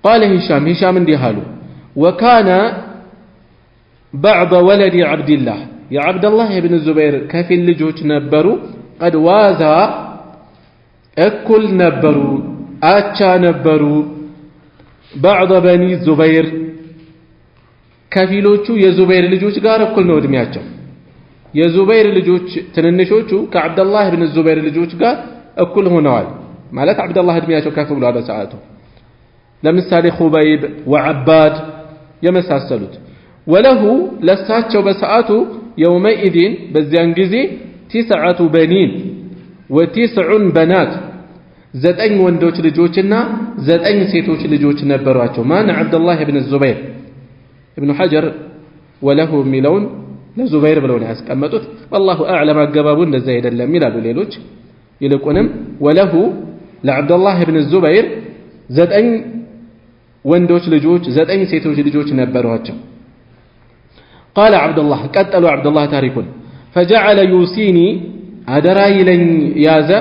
قال هشام انديهالو وكان بعض ولد عبد الله يا عبد الله بن الزبير كفي اللجوج نبروا قد وازا اكل نبروا اتشا نبروا بعض بني الزبير كفيلوچو የዙበይር ልጆች ጋር እኩል ነው እድሜያቸው የዙበይር ልጆች ትንንሾቹ ከአብዱላህ ኢብኑ ዙበይር ልጆች ጋር እኩል ሆነዋል ማለት አብዱላህ እድሜያቸው ከፍ ብሏል በሰዓቱ ለምሳሌ ኹበይብ ወዓባድ የመሳሰሉት ወለሁ ለሳቸው በሰዓቱ يومئذ በዚያን ጊዜ 9 በኒን و9 በናት 9 ወንዶች ልጆችና 9 ሴቶች ልጆች ነበሯቸው ማን አብዱላህ ኢብኑ ዙበይር ኢብኑ ሐጀር ወለሁ ሚለውን ለዙበይር ብለው ነው ያስቀመጡት والله اعلم አገባቡ እንደዛ አይደለም ይላሉ ሌሎች ይልቁንም ወለሁ ለአብዱላህ ኢብኑ ዙበይር 9 ወንዶች ልጆች 9 ሴቶች ልጆች ነበሯቸው قال عبد الله قتلوا عبد الله تاريكون فجعل يوصيني ادرا يلن يازا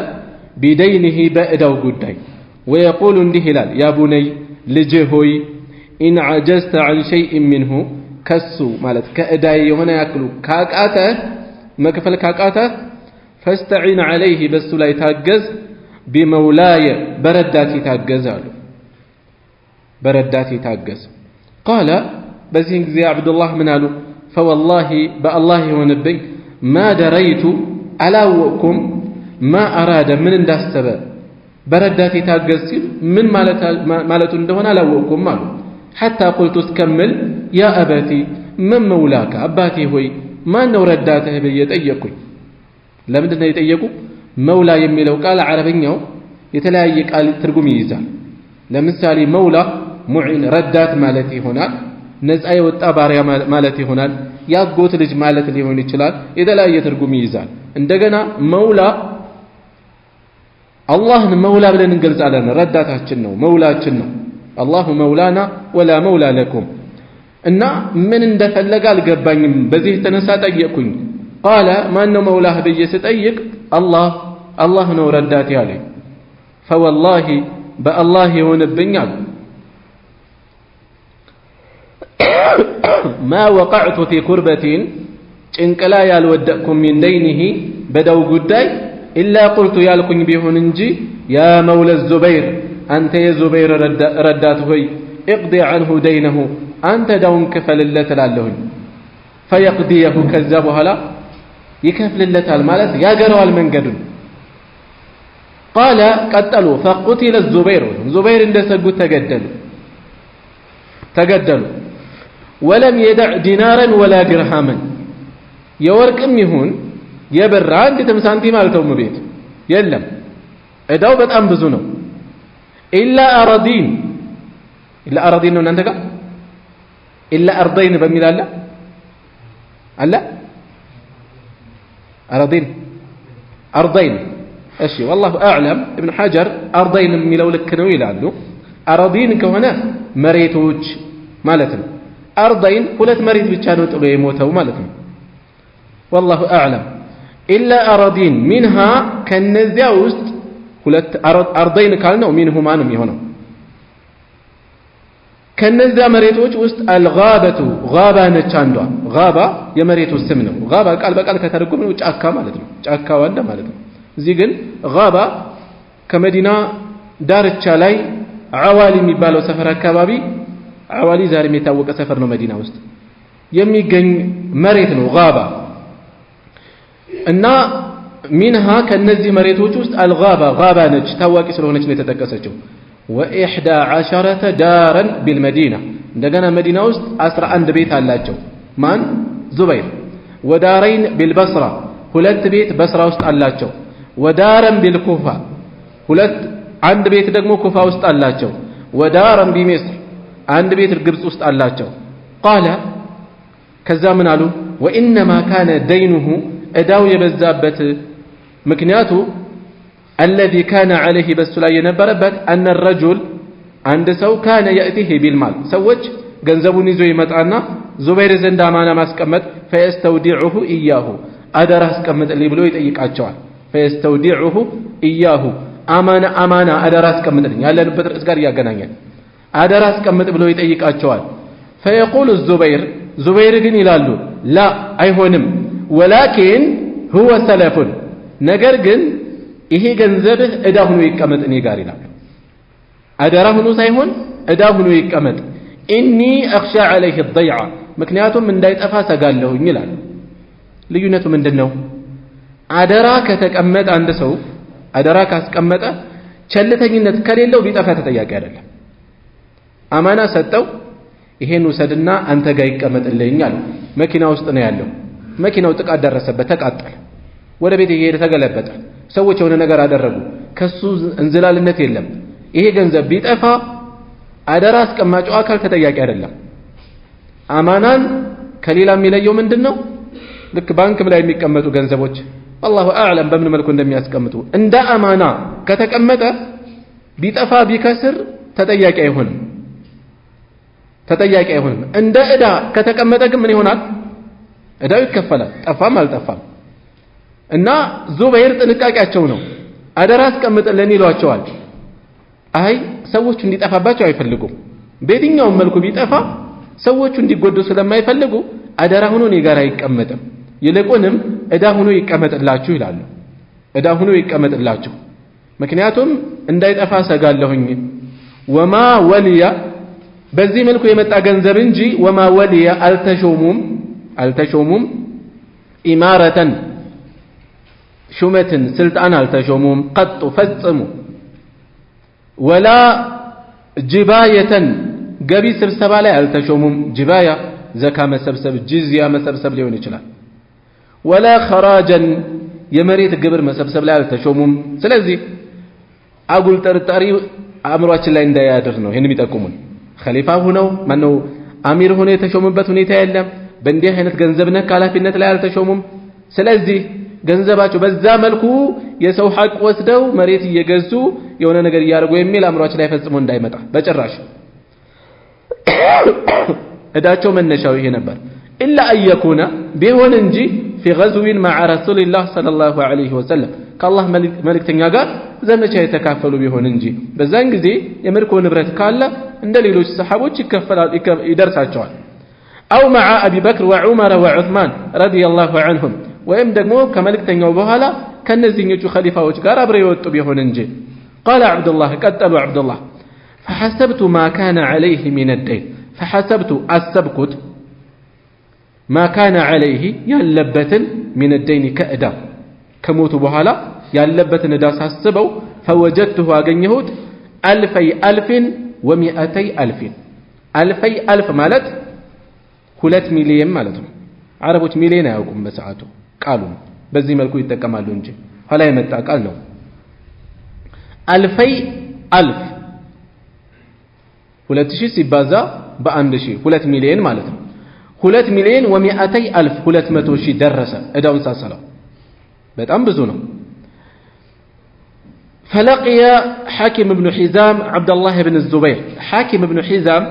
بدينه بأدو قداي ويقول انده هلال يا بني لجهوي إن عجزت عن شيء منه كسو مالت كأداي يهنا يأكلوا كاكاته مكفل كاكاته فاستعين عليه بس لا يتاجز بمولاي برداتي تاجز برداتي تاجز قال بزين زي عبد الله منالو فوالله بالله ونبي ما دريت ألاوكم ما أراد من اندستبه برداتي تاجز من مالت اندهنا ألاوكم مالو حتى قلت تكمل يا أباتي من مولاك أباتي هوي ما أنه رداته بيتأيكوي لمدنا يتأيكو مولا يميلو قال عربينيو يتلايك قال ترقمي يزال لمثالي مولا معين ردات مالتي هنا نزعي والتاباريا مالتي هنا ياقوت لج مالتي اللي هون يتشلال إذا لا يترقمي يزال عندنا مولا አላህን መውላ ብለን እንገልጻለን። ረዳታችን ነው፣ መውላችን ነው። አላሁ መውላና ወላ መውላ ለኩም እና ምን እንደፈለገ አልገባኝም። በዚህ የተነሳ ጠየቅኩኝ። ቃለ ማን ነው መውላህ ብዬ ስጠይቅ አላህ ነው ረዳቴ አለኝ። ፈወላሂ በአላህ ይሆንብኝ አሉ ማ ወቀዕቱ ፊ ኩርበቲን ጭንቅ ላይ ያልወደቅኩም ሚን ደይኒሂ በደው ጉዳይ ኢላ ቁልቱ ያልኩኝ ቢሆን እንጂ ያ መውለ ዙበይር አንተ የዙበይር ረዳት ሆይ እቅዲ ዐንሁ ደይነሁ አንተ ዳውን ክፈልለት እላለሁኝ። ፈየቅዲየሁ ከዛ በኋላ ይከፍልለታል ማለት ያገረዋል መንገዱን። ቃለ ቀጠሉ ፈቁቲለ ዙበይር እንደሰጉት ተገደሉ። ወለም የደዕ ዲናረን ወላ ድርሃመን የወርቅም ይሁን የብር አንዲትም ሳንቲም አልተውም ቤት የለም። ዕዳው በጣም ብዙ ነው። ኢላ አረዲን ነው እናንተ ጋር ኢላ አርደይን በሚል አለ አርደይን እሺ ወላሁ አዕለም። ኢብኑ ሐጀር አርደይን የሚለው ልክ ነው ይላሉ። አረዲን ከሆነ መሬቶች ማለት ነው። አርደይን ሁለት መሬት ብቻ ነው ጥሎ የሞተው ማለት ነው። ወላሁ አዕለም። ኢላ አረዲን ሚንሃ ከነዚያ ውስጥ ሁለት አርደይን ካልነው ሚንሁማ ነው የሚሆነው። ከነዚያ መሬቶች ውስጥ አልጋበቱ ጋባ ነች አንዷ። ጋባ የመሬቱ ስም ነው። ጋባ ቃል በቃል ከተረጎመው ጫካ ማለት ነው። ጫካው አለ ማለት ነው። እዚህ ግን ጋባ ከመዲና ዳርቻ ላይ አዋሊ የሚባለው ሰፈር አካባቢ አዋሊ ዛሬም የታወቀ ሰፈር ነው መዲና ውስጥ የሚገኝ መሬት ነው ጋባ። እና ሚንሃ ከነዚህ መሬቶች ውስጥ አልጋባ ጋባ ነች ታዋቂ ስለሆነች ነው የተጠቀሰችው። ወኢሕዳ ዐሸረተ ዳረን ቢልመዲና እንደገና መዲና ውስጥ 11 ቤት አላቸው። ማን? ዙበይር። ወዳረይን ቢልበስራ ሁለት ቤት በስራ ውስጥ አላቸው። ወዳረን ቢልኩፋ አንድ ቤት ደግሞ ኩፋ ውስጥ አላቸው። ወዳረን ቢሚስር አንድ ቤት ግብፅ ውስጥ አላቸው። ቃለ ከዛ ምን አሉ? ወኢነማ ካነ ደይኑሁ ዕዳው የበዛበት ምክንያቱ አለዚ ካነ ዐለይሂ በሱ ላይ የነበረበት አነ ረጁል አንድ ሰው ካነ የእቲህ ቢልማል ሰዎች ገንዘቡን ይዞ ይመጣና ዙበይር ዘንድ አማና ማስቀመጥ ፈየስተውዲዑሁ ኢያሁ አደራ አስቀምጥልኝ ብሎ ይጠይቃቸዋል። ፈየስተውዲዑሁ ኢያሁ አማና አደራ አስቀምጥልኝ ያለንበት ርዕስ ጋር እያገናኛል። አደራ አስቀምጥ ብሎ ይጠይቃቸዋል። ፈየቁሉ ዙበይር ግን ይላሉ ላ አይሆንም፣ ወላኪን ሁወ ሰለፉን ነገር ግን ይሄ ገንዘብህ ዕዳ ሆኖ ይቀመጥ እኔ ጋር ይላሉ። አደራ ሆኖ ሳይሆን ዕዳ ሆኖ ይቀመጥ። ኢኒ አኽሻ ዐለይሂ ضይዓ ምክንያቱም እንዳይጠፋ ሰጋለሁኝ ይላሉ። ልዩነቱ ምንድን ነው? አደራ ከተቀመጠ አንድ ሰው አደራ ካስቀመጠ ቸልተኝነት ከሌለው ቢጠፋ ተጠያቂ አይደለም። አማና ሰጠው፣ ይሄን ውሰድና አንተ ጋር ይቀመጥልኝ አለ። መኪና ውስጥ ነው ያለው። መኪናው ጥቃት ደረሰበት፣ ተቃጠለ። ወደ ቤት እየሄደ ተገለበጠ። ሰዎች የሆነ ነገር አደረጉ። ከሱ እንዝላልነት የለም። ይሄ ገንዘብ ቢጠፋ አደራ አስቀማጩ አካል ተጠያቂ አይደለም። አማናን ከሌላ የሚለየው ምንድን ነው? ልክ ባንክም ላይ የሚቀመጡ ገንዘቦች አላሁ አዕለም በምን መልኩ እንደሚያስቀምጡ እንደ አማና ከተቀመጠ ቢጠፋ ቢከስር ተጠያቂ አይሆንም። እንደ ዕዳ ከተቀመጠ ግን ምን ይሆናል? ዕዳው ይከፈላል፣ ጠፋም አልጠፋም። እና ዙበይር ጥንቃቄያቸው ነው። አደራ አስቀምጥልን ይሏቸዋል። አይ ሰዎቹ እንዲጠፋባቸው አይፈልጉም። በየትኛውም መልኩ ቢጠፋ ሰዎቹ እንዲጎዱ ስለማይፈልጉ አደራ ሆኖ እኔ ጋር አይቀመጥም፣ ይልቁንም ዕዳ ሆኖ ይቀመጥላችሁ ይላሉ። ዕዳ ሆኖ ይቀመጥላችሁ ምክንያቱም እንዳይጠፋ ሰጋለሁኝ። ወማ ወልያ በዚህ መልኩ የመጣ ገንዘብ እንጂ ወማ ወልያ አልተሾሙም ኢማረተን ሹመትን ስልጣን አልተሾሙም ቀጡ ፈጽሙ ወላ ጅባየተን ገቢ ስብሰባ ላይ አልተሾሙም። ጅባያ ዘካ መሰብሰብ ጅዝያ መሰብሰብ ሊሆን ይችላል። ወላ ኸራጀን የመሬት ግብር መሰብሰብ ላይ አልተሾሙም። ስለዚህ አጉል ጠርጣሪ አእምሯችን ላይ እንዳያድር ነው ይህን የሚጠቁሙን። ኸሊፋ ሆነው ማነው አሚር ሆነው የተሾሙበት ሁኔታ የለም። በእንዲህ አይነት ገንዘብ ነክ ኃላፊነት ላይ አልተሾሙም። ስለዚህ ገንዘባቸው በዛ መልኩ የሰው ሐቅ ወስደው መሬት እየገዙ የሆነ ነገር ያርጉ የሚል አምሯችን ላይ ፈጽሞ እንዳይመጣ በጭራሽ እዳቸው መነሻው ይሄ ነበር ኢላ አየኩና ቢሆን እንጂ في غزو مع رسول الله صلى الله عليه وسلم كالله ملكتኛ ጋር ዘመቻ የተካፈሉ ቢሆን እንጂ በዛን ጊዜ የምርኮ ንብረት ካለ እንደ ሌሎች ሰሃቦች ይከፈላል ይደርሳቸዋል أو مع أبي بكر وعمر وعثمان رضي الله عنهم ወይም ደግሞ ከመልክተኛው በኋላ ከነዚህኞቹ ኸሊፋዎች ጋር አብረው የወጡ ቢሆን እንጂ قال عبد الله قتلوا عبد الله فحسبت ما كان عليه من الدين فحسبت أسبكت ما كان عليه ያለበትን من الدين كأدا ከሞቱ በኋላ ያለበትን እዳ ሳስበው فوجدته አገኘሁት 1000 ألف ማለት 2 ሚሊዮን ማለት ነው አረቦች ሚሊዮን አያውቁም በሰዓቱ ቃሉ በዚህ መልኩ ይጠቀማሉ እንጂ ኋላ የመጣ ቃል ነው 1000 2000 ሲባዛ በ1000 2 ሚሊዮን ማለት ነው 2 ሚሊዮን و200 ألف 200 ሺህ ደረሰ እዳውን ሳሰለው በጣም ብዙ ነው فلقي حاكم بن حزام عبد الله بن الزبير حاكم بن حزام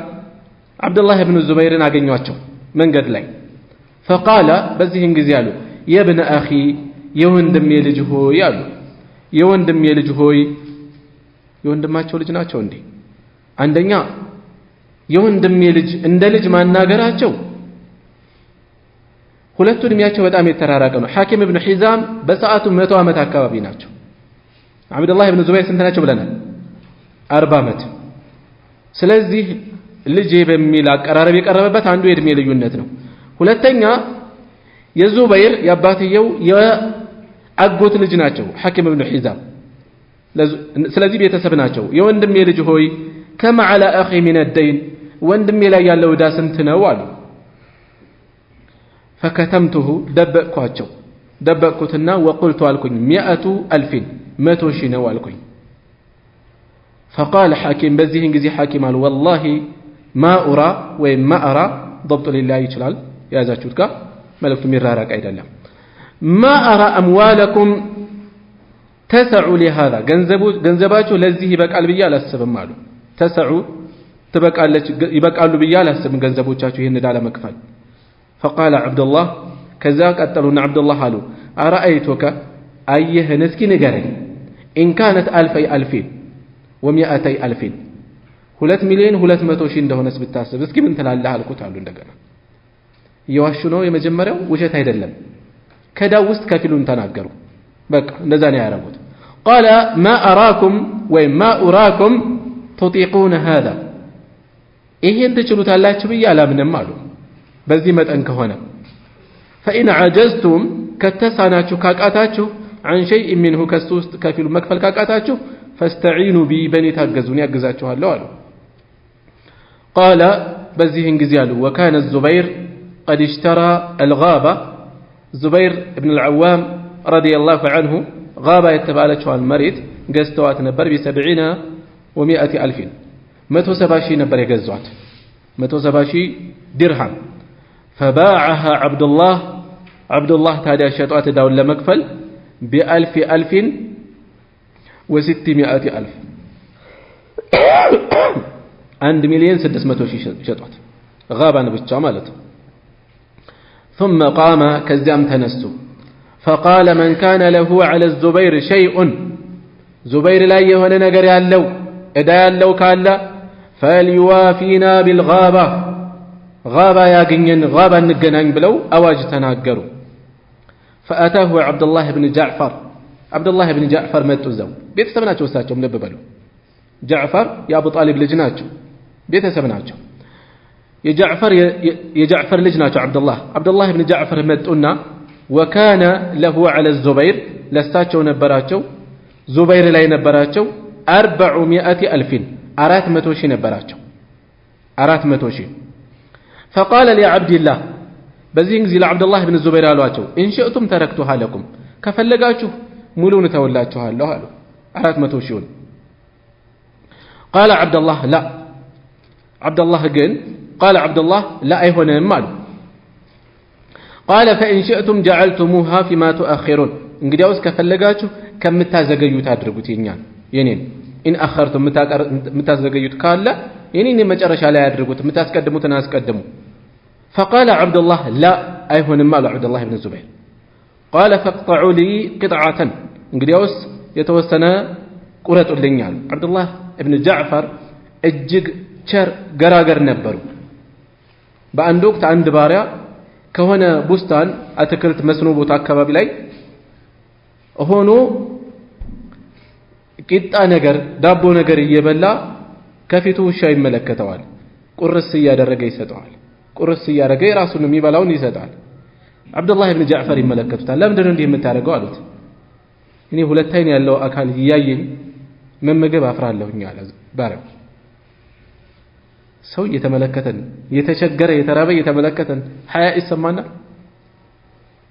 عبد الله بن الزبير አገኟቸው መንገድ ላይ فقال በዚህን ጊዜ አሉ የብነ አኺ የወንድሜ ልጅ ሆይ አሉ የወንድሜ ልጅ ሆይ የወንድማቸው ልጅ ናቸው እንዴ አንደኛ የወንድሜ ልጅ እንደ ልጅ ማናገራቸው ሁለቱ እድሜያቸው በጣም የተራራቀ ነው ሐኪም ኢብኑ ሒዛም በሰዓቱ 100 ዓመት አካባቢ ናቸው አብዱላህ ኢብኑ ዙበይር ስንት ናቸው ብለናል 40 ዓመት ስለዚህ ልጅ በሚል አቀራረብ የቀረበበት አንዱ የእድሜ ልዩነት ነው ሁለተኛ የዙበይር ያባትየው የአጎት ልጅ ናቸው ሐኪም ኢብኑ ሒዛም ስለዚህ ቤተሰብ ናቸው የወንድሜ ልጅ ሆይ كما على اخي من الدين ወንድሜ ላይ ያለው ዕዳ ስንት ነው አሉ فكتمته ደበቅኩትና وقلت አልኩኝ 100 ሺህ ነው አልኩኝ فقال حكيم በዚህን ጊዜ حكيم አሉ والله ما أرى وما أرى ضبط لله ይችላል ያዛችሁት ጋር መልእክቱ ሚራራቅ አይደለም ما أرى أموالكم تسع لهذا ገንዘባችሁ ለዚህ ይበቃል ብዬ አላስብም አሉ ተሰዑ ትበቃለች ይበቃሉ ብዬ አላስብም ገንዘቦቻችሁ ይሄን ዕዳ ለመክፈል فقال عبد الله كذا قتلونا عبد الله قالوا أرأيتك أيه نسكي نغري إن كانت 1000 و200 ألف 2 ሚሊዮን 200 ሺህ እንደሆነስ ብታስብ እስኪ ምን ትላለህ አልኩት አሉ እንደገና ይዋሹ ነው የመጀመሪያው ውሸት አይደለም ከዳው ውስጥ ከፊሉን ተናገሩ በቃ እንደዛ ነው ያረጉት قال ما أراكم وما أراكم تطيقون هذا ይሄን ትችሉታላችሁ ብዬ አላምንም አሉ በዚህ መጠን ከሆነ فإن عجزتم ከተሳናችሁ ካቃታችሁ عن شيء منه ከሱስት ከፊሉ መክፈል ካቃታችሁ فاستعينوا بي بني ታገዙን ያግዛችኋለሁ አሉ قال በዚህን ጊዜ አሉ وكان الزبير قد اشترى الغابة زبير بن العوام رضي الله عنه غابة የተባለችዋን መሬት ገዝተዋት ነበር ب70 و100 ألف 170 ሺህ ነበር የገዟት 170 ሺህ ድርሃም فباعها عبد الله ታዲያ ሸጧት ዳውን ለመክፈል ب1000 و600 ألف 1,600,000 ሸጧት غابان ብቻ ማለት ثم قام كزام تنسو فقال من كان له على الزبير شيء زبير لا የሆነ ነገር ያለው እዳ ያለው ካለ فليوافينا بالغابة غابة ያገኘን غابة እንገናኝ ብለው አዋጅ ተናገሩ فأتاه عبد الله بن جعفر መጡ ዘው ቤተሰብ ናቸው እሳቸውም ልብ በሉ ጃዕፈር የአቡ ጣሊብ ልጅ ናቸው ቤተሰብ ናቸው የጃዕፈር ልጅ ናቸው አብዱላህ ኢብኑ ጃዕፈር መጡና وكان له على الزبير ለሳቸው ነበራቸው ዙበይር ላይ ነበራቸው 400 ألف 400 ሺህ ነበራቸው 400 ሺህ فقال لعبد الله በዚህን ጊዜ ለአብዱላህ ኢብኑ ዙበይር አሏቸው إن شئتم تركتها لكم ከፈለጋችሁ ሙሉን ተወላችኋለሁ አሉ 400 ሺውን قال عبد الله لا عبد الله لا አይሆንም አሉ قال فإن شئتم جعلتموها فيما تؤخرون እንግዲያውስ ከፈለጋችሁ ከምታዘገዩት አድርጉት የኔን ኢን አኸርቱም ምታዘገዩት ካለ የኔን መጨረሻ ላይ አድርጉት ምታስቀድሙትን አስቀድሙ فقال عبد الله لا አይሆንም አለ عبد الله بن الزبير قال فاقطعوا لي قطعة እንግዲያውስ የተወሰነ ቁረጡልኝ አለ عبد الله بن جعفر እጅግ ቸር ገራገር ነበሩ በአንድ ወቅት አንድ ባሪያ ከሆነ ቡስታን አትክልት መስኖ ቦታ አካባቢ ላይ ሆኖ ቂጣ ነገር ዳቦ ነገር እየበላ ከፊቱ ውሻ ይመለከተዋል ቁርስ እያደረገ ይሰጠዋል ቁርስ እያደረገ የራሱን የሚበላውን ይሰጣል አብዱላህ ኢብኑ ጃዕፈር ይመለከቱታል ለምንድነው እንዲህ የምታደርገው አሉት እኔ ሁለት አይን ያለው አካል እያየኝ መመገብ አፍራለሁኝ አለ ባሪያው ሰው እየተመለከተን የተቸገረ የተራበ እየተመለከተን ሀያ ይሰማና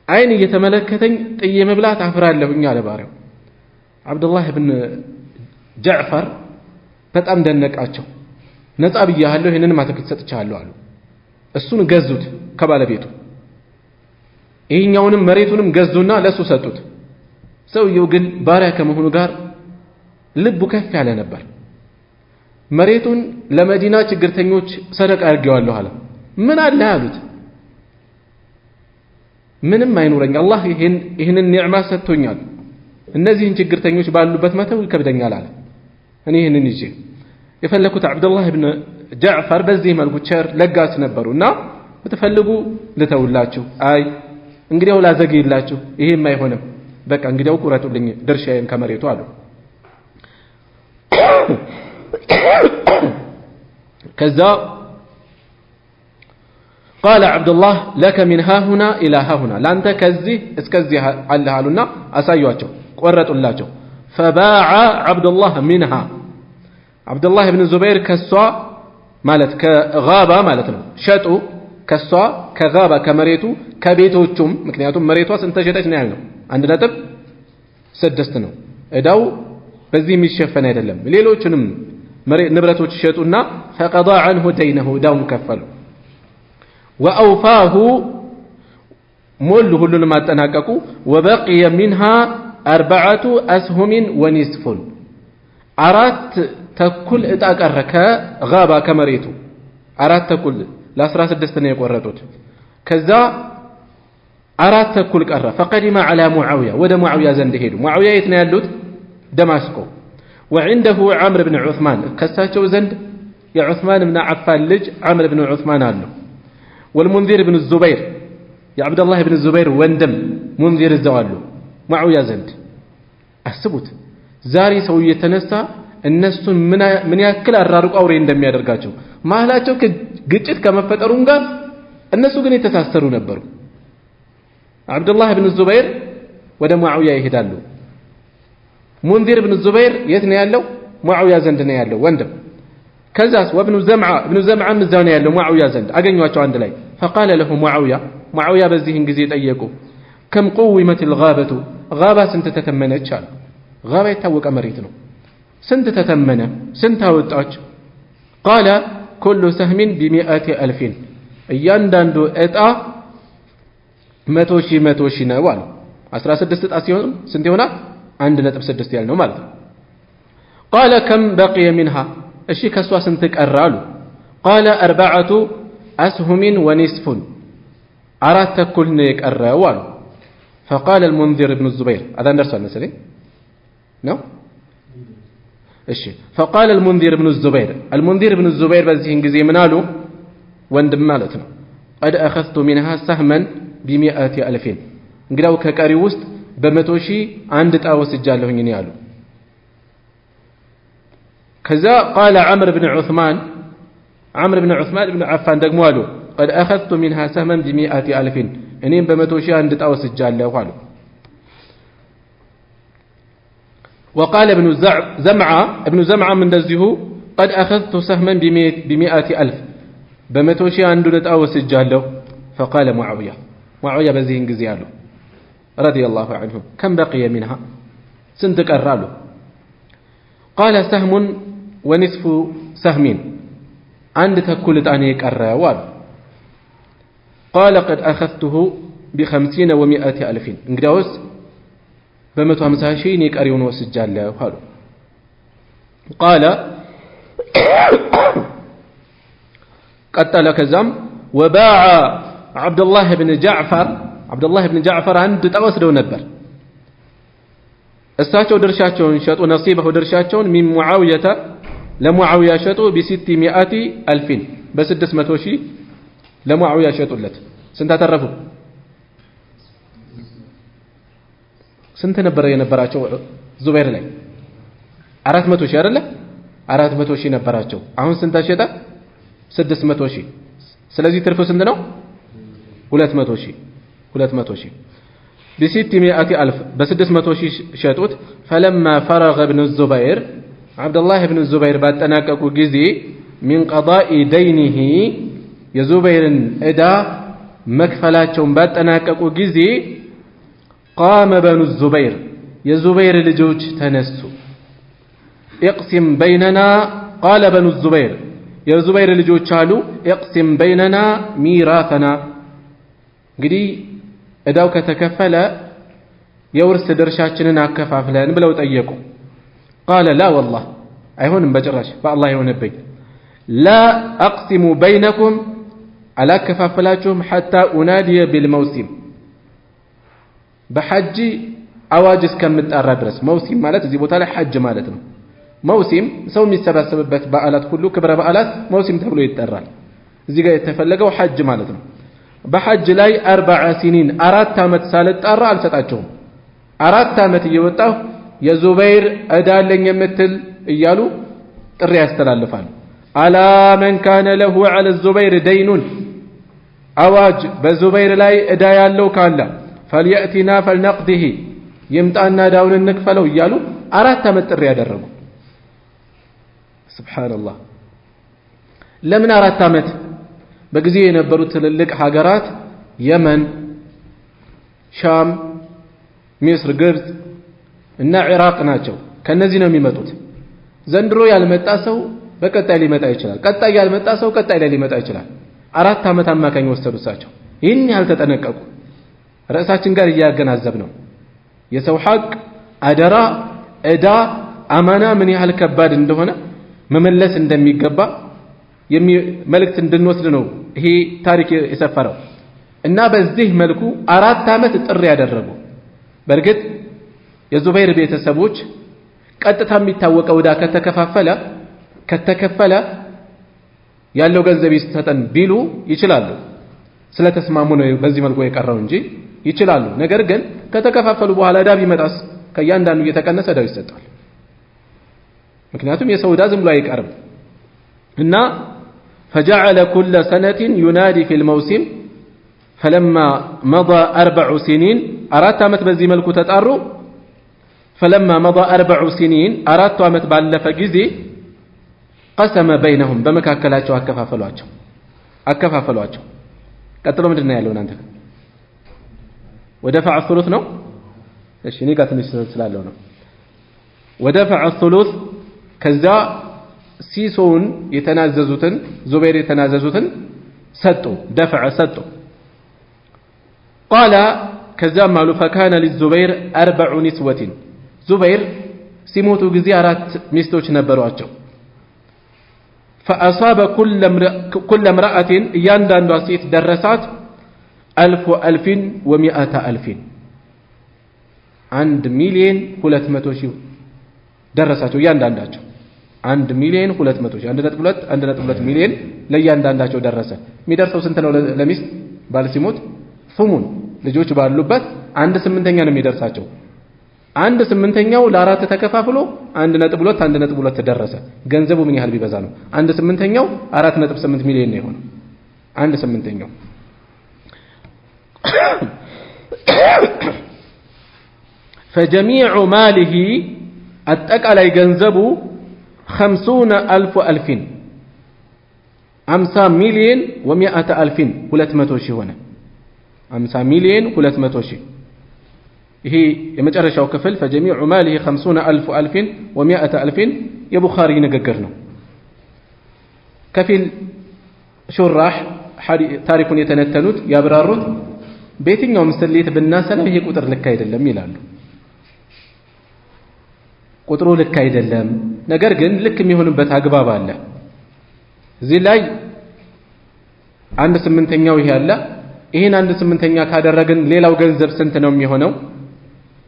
አይን እየተመለከተኝ ጥዬ መብላት አፍራለሁኝ አለ ባሪያው አብዱላህ ኢብኑ ጃዕፈር በጣም ደነቃቸው ነፃ ብያለሁ ይሄንንም አትክልት ሰጥቻለሁ አሉ እሱን ገዙት ከባለቤቱ ይሄኛውንም መሬቱንም ገዙና ለሱ ሰጡት ሰውየው ግን ባሪያ ከመሆኑ ጋር ልቡ ከፍ ያለ ነበር መሬቱን ለመዲና ችግርተኞች ሰደቃ አድርጌዋለሁ አለ ምን አለ አሉት ምንም አይኖረኝ አላህ ይሄንን ኒዕማ ሰጥቶኛል እነዚህን ችግርተኞች ባሉበት መተው ይከብደኛል አለ እኔ ይሄንን ይዤ የፈለኩት አብዱላህ ኢብኑ ጃዕፈር በዚህ መልኩ ቸር ለጋስ ነበሩና ብትፈልጉ ልተውላችሁ አይ እንግዲያው ላዘግይላችሁ ይሄም አይሆንም በቃ እንግዲያው ቁረጡልኝ ድርሻዬን ከመሬቱ አሉ كذا قال عبد الله لك من ها هنا الى ها هنا لانت كذي اسكذي الله قالونا اسايواچو قرطولاچو فباع عبد الله منها عبد الله بن الزبير كسوا ማለት ከጋባ ማለት ነው ሸጡ ከሷ ከጋባ ከመሬቱ ከቤቶቹም ምክንያቱም መሬቷ ስንት ተሸጠች ነው ያለው 1.6 ነው እዳው በዚህ የሚሸፈን አይደለም ሌሎችንም ንብረቶች ሸጡና فقضى عنه دينه ዳውን ከፈሉ واوفاه ሙሉ ሁሉንም አጠናቀቁ وبقي منها 4 اسهم ونصف አራት ተኩል እጣ ቀረ ከጋባ ከመሬቱ አራት ተኩል ለ16 ነው የቆረጡት ከዛ አራት ተኩል ቀረ فقدم على معاويه ወደ معاويه ዘንድ ሄዱ معاويه የት ነው ያሉት دمشق وعنده عمرو بن عثمان ከሳቸው ዘንድ የዑስማን بن عفان ልጅ عمرو بن عثمان አሉ والمنذر بن الزبير የعبد الله بن الزبير ወንድም منذر እዛው አሉ معاويه ዘንድ አስቡት ዛሬ ሰው እየተነሳ እነሱን ምን ያክል አራርቆ አውሬ እንደሚያደርጋቸው ማህላቸው ግጭት ከመፈጠሩም ጋር እነሱ ግን የተሳሰሩ ነበሩ አብዱላህ ኢብኑ ዙበይር ወደ ሙአዊያ ይሄዳሉ ሙንዚር ኢብኑ ዙበይር የት ነው ያለው ሙአዊያ ዘንድ ነው ያለው ወንድም ከዛስ ወብኑ ዘምዓ እዛው ነው ያለው ሙአዊያ ዘንድ አገኟቸው አንድ ላይ فقال له ሙአዊያ በዚህን ጊዜ ጠየቁ كم قومت الغابه غابه ስንት ተተመነች አሉ غابه የታወቀ መሬት ነው ስንት ተተመነ ስንት አወጣች قال كل سهم ب100,000 እያንዳንዱ እጣ 100,000 ነው አሉ 16 እጣ ሲሆን ስንት ይሆናል 1.6 ያህል ነው ማለት ነው قال كم بقي منها እሺ ከሷ ስንት ቀረ አሉ قال 4 اسهم ونصف አራት ተኩል ነው የቀረው አሉ فقال المنذر بن الزبير هذا درس مثلا ነው እሺ فقال المنذر بن الزبير በዚህን ጊዜ ምን አሉ ወንድም ማለት ነው قد اخذت منها سهما ب100,000 እንግዲያው ከቀሪው ውስጥ በ100,000 አንድ ዕጣ ወስጃለሁኝ እኔ አሉ ከዛ قال عمرو بن عثمان بن عفان ደግሞ አሉ قد اخذت منها سهما ب100,000 እኔም በ100,000 አንድ ዕጣ ወስጃለሁ አሉ وقال ابن زمعة من دزه قد أخذت سهما ب100,000 ب100,000 عنده نتأو سجاله فقال معاوية بزين قزياله رضي الله عنه كم بقي منها سنتك الرالو قال سهم ونصف سهمين عند تكلت أنيك الروال قال قد أخذته ب50 و100,000 انقداوس በ150 ሺህ እኔ ቀሪውን ወስጃለሁ አሉ قال قتل كزام وباع عبد الله بن جعفر عند توسدው ነበር እሳቸው ድርሻቸውን ሸጡ ነሲበው ድርሻቸውን من معاويه لمعاويه ሸጡ ب600 ألف በ600 ሺህ ለሙዓዊያ ሸጡለት ስንት አተረፉ ስንት ነበር የነበራቸው ዙበይር ላይ 400 ሺህ አይደለ 400 ሺህ ነበራቸው አሁን ስንት አሸጠ 600 ሺህ ስለዚህ ትርፉ ስንት ነው 200 ሺህ ب600 ألف ب600 ሺህ ሸጡት فلما فرغ ابن الزبير عبد الله بن الزبير ባጠናቀቁ ጊዜ من قضاء دينه የዙበይርን እዳ መክፈላቸውን ባጠናቀቁ ጊዜ قام بنو الزبير የዙበይር ልጆች ተነሱ اقسم بيننا قال بنو الزبير የዙበይር ልጆች አሉ اقسم بيننا ميراثنا እንግዲህ እዳው ከተከፈለ የውርስ ድርሻችንን አከፋፍለን ብለው ጠየቁ قال لا والله አይሆንም በጭራሽ በአላህ ይሆንብኝ لا اقسم بينكم على كفافلاچوم حتى انادي بالموسم بحج አዋጅ እስከምጣራ ድረስ መውሲም ማለት እዚህ ቦታ ላይ ሐጅ ማለት ነው መውሲም ሰው የሚሰባሰብበት በዓላት ሁሉ ክብረ በዓላት መውሲም ተብሎ ይጠራል እዚህ ጋር የተፈለገው ሐጅ ማለት ነው በሐጅ ላይ 40 سنين 4 አመት ሳልጣራ አልሰጣቸውም 4 አመት እየወጣው የዙበይር እዳለኝ የምትል እያሉ ጥሪ ያስተላልፋሉ على من كان له على الزبير دين أواج بزبير لاي إدا يالو كالا فليأتنا فلنقضه يمتعنا داون النكفلو يالو أرات متر يادرمو سبحان الله لمن أرات مت بقزي ينبرو تللق حاجرات يمن شام مصر قرد إن عراق ناتشو كان نزينا ميمتوت زندرو يالمتاسو በቀጣይ ሊመጣ ይችላል ቀጣይ ያልመጣ ሰው ቀጣይ ላይ ሊመጣ ይችላል 4 አመት አማካኝ ወሰዱ እሳቸው ይህን ያልተጠነቀቁ ራሳችን ጋር እያገናዘብ ነው የሰው ሐቅ አደራ እዳ አማና ምን ያህል ከባድ እንደሆነ መመለስ እንደሚገባ መልእክት እንድንወስድ ነው ይሄ ታሪክ የሰፈረው እና በዚህ መልኩ 4 አመት ጥሪ ያደረጉ በርግጥ የዙበይር ቤተሰቦች ቀጥታ የሚታወቀው እዳ ከተከፈለ ያለው ገንዘብ ይስተጠን ቢሉ ይችላሉ ስለተስማሙ ነው በዚህ መልኩ የቀረው እንጂ ይችላሉ ነገር ግን ከተከፋፈሉ በኋላ እዳ ቢመጣስ ከያንዳንዱ እየተቀነሰ እዳው ይሰጣል ምክንያቱም የሰው እዳ ዝም ብሎ አይቀርም እና فجعل كل سنة ينادي في الموسم فلما مضى 4 سنين أرات عمت بزي ملكو تتأرو فلما مضى 4 سنين أرات عمت باللف جزي قسم بينهم بمكاكلاچو አከፋፈሏቸው ቀጥሎ ምንድነው ያለው እናንተ ودفع الثلث ነው እሺ እኔ ጋር ትንሽ ስላለው ነው ودفع الثلث ከዛ ሲሶን የተናዘዙትን ዙበይር የተናዘዙትን ሰጡ دفع ሰጡ قال ከዛ ማሉ فكان للزبير 4 نسوة ዙበይር ሲሞቱ ጊዜ 4 ሚስቶች ነበሯቸው فأصاب كل امرأة ياندان دوسيت درسات 1,100,000 1,200,000 ደረሳቸው ያንዳንዳቸው 1,200,000 1.2 ሚሊዮን ለያንዳንዳቸው ደረሰ የሚደርሰው ስንት ነው ለሚስት ባል ሲሞት ሱሙን ልጆች ባሉበት 1/8 ነው የሚደርሳቸው 1/8 ለአራት ተከፋፍሎ 1.2 ደረሰ ገንዘቡ ምን ያህል ቢበዛ ነው 1/8 4.8 ሚሊዮን ነው የሆነው 1/8 فجميع ماله አጠቃላይ ገንዘቡ 50,000 50 ሚሊዮን و100,000 200,000 ሆነ 50 ሚሊዮን 200,000 ይሄ የመጨረሻው ክፍል فجميع ماله 50,000 و100,000 የቡኻሪ ንግግር ነው ከፊል ሹራህ ታሪኩን የተነተኑት ያብራሩት በየትኛው ምስሌት ብናሰላ ይሄ ቁጥር ልክ አይደለም ይላሉ ቁጥሩ ልክ አይደለም። ነገር ግን ልክ የሚሆንበት አግባብ አለ። እዚህ ላይ 1/8 ይሄ አለ። ይሄን 1/8 ካደረግን ሌላው ገንዘብ ስንት ነው የሚሆነው?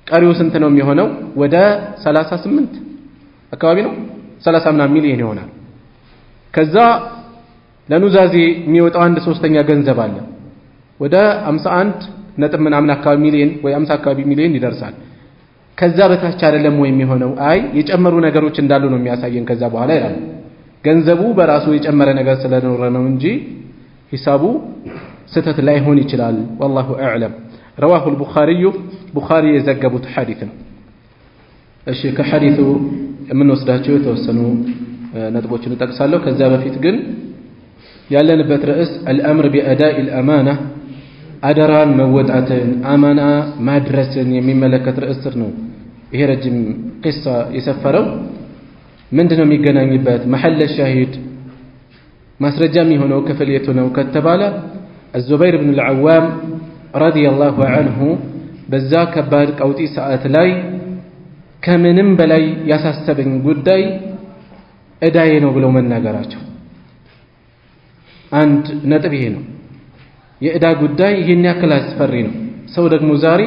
ቀሪው ስንት ነው የሚሆነው? ወደ 38 አካባቢ ነው 30 ምናምን ሚሊዮን ይሆናል። ከዛ ለኑዛዜ የሚወጣው 1/3 ገንዘብ አለ ወደ 51 ነጥብ ምናምን አካባቢ ሚሊዮን ወይ 50 አካባቢ ሚሊዮን ይደርሳል። ከዛ በታች አይደለም ወይ የሚሆነው? አይ የጨመሩ ነገሮች እንዳሉ ነው የሚያሳየን ከዛ በኋላ ይላል። ገንዘቡ በራሱ የጨመረ ነገር ስለኖረ ነው እንጂ ሂሳቡ ስተት ላይሆን ይችላል። والله اعلم رواه البخاري ቡኻሪ የዘገቡት ሐዲስ ነው። እሺ ከሐዲሱ የምንወስዳቸው የተወሰኑ ነጥቦችን እንጠቅሳለሁ። ከዛ በፊት ግን ያለንበት ርዕስ الامر باداء الامانه አደራን መወጣትን አማና ማድረስን የሚመለከት ርዕስ ነው። ይሄ ረጅም ቂሳ የሰፈረው ምንድነው የሚገናኝበት محل الشاهد ማስረጃ የሚሆነው ክፍል የቱ ነው ከተባለ الزبير بن العوام رضي الله عنه በዛ ከባድ ቀውጢ ሰዓት ላይ ከምንም በላይ ያሳሰበኝ ጉዳይ እዳዬ ነው ብለው መናገራቸው አንድ ነጥብ ይሄ ነው። የእዳ ጉዳይ ይሄን ያክል አስፈሪ ነው። ሰው ደግሞ ዛሬ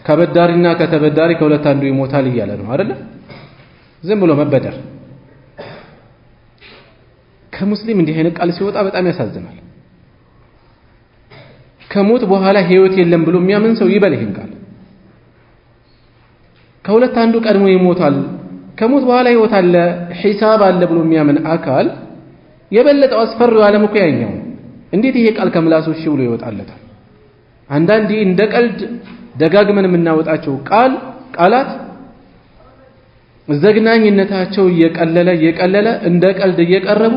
ከበዳሪና ከተበዳሪ ከሁለት አንዱ ይሞታል እያለ ነው አይደል? ዝም ብሎ መበደር ከሙስሊም እንዲህ አይነት ቃል ሲወጣ በጣም ያሳዝናል። ከሞት በኋላ ህይወት የለም ብሎ የሚያምን ሰው ይበል ይሄን ቃል። ከሁለት አንዱ ቀድሞ ይሞታል፣ ከሞት በኋላ ህይወት አለ፣ ሒሳብ አለ ብሎ የሚያምን አካል የበለጠው አስፈሪው ዓለም እኮ ያኛው። እንዴት ይሄ ቃል ከምላሱ እሺ ብሎ ይወጣለታል? አንዳንዴ እንደ ቀልድ ደጋግመን የምናወጣቸው ቃላት ዘግናኝነታቸው እየቀለለ እንደ ቀልድ እየቀረቡ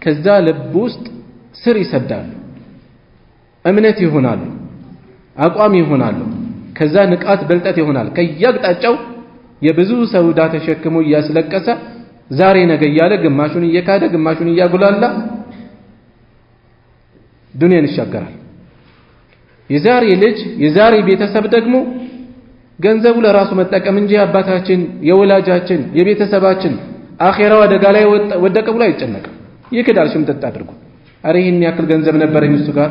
ከዛ ልብ ውስጥ ስር ይሰዳሉ፣ እምነት ይሆናሉ፣ አቋም ይሆናሉ። ከዛ ንቃት በልጠት ይሆናል። ከያቅጣጫው የብዙ ሰው ዕዳ ተሸክሞ እያስለቀሰ ዛሬ ነገ እያለ ግማሹን እየካደ ግማሹን እያጉላላ ዱንያን ይሻገራል። የዛሬ ልጅ የዛሬ ቤተሰብ ደግሞ ገንዘቡ ለራሱ መጠቀም እንጂ አባታችን የወላጃችን የቤተሰባችን አኺራው አደጋ ላይ ወደቀ ብሎ አይጨነቅም። ይክዳል ሽምጥጥ አድርጎ። አረ ይሄን ያክል ገንዘብ ነበረኝ እሱ ጋር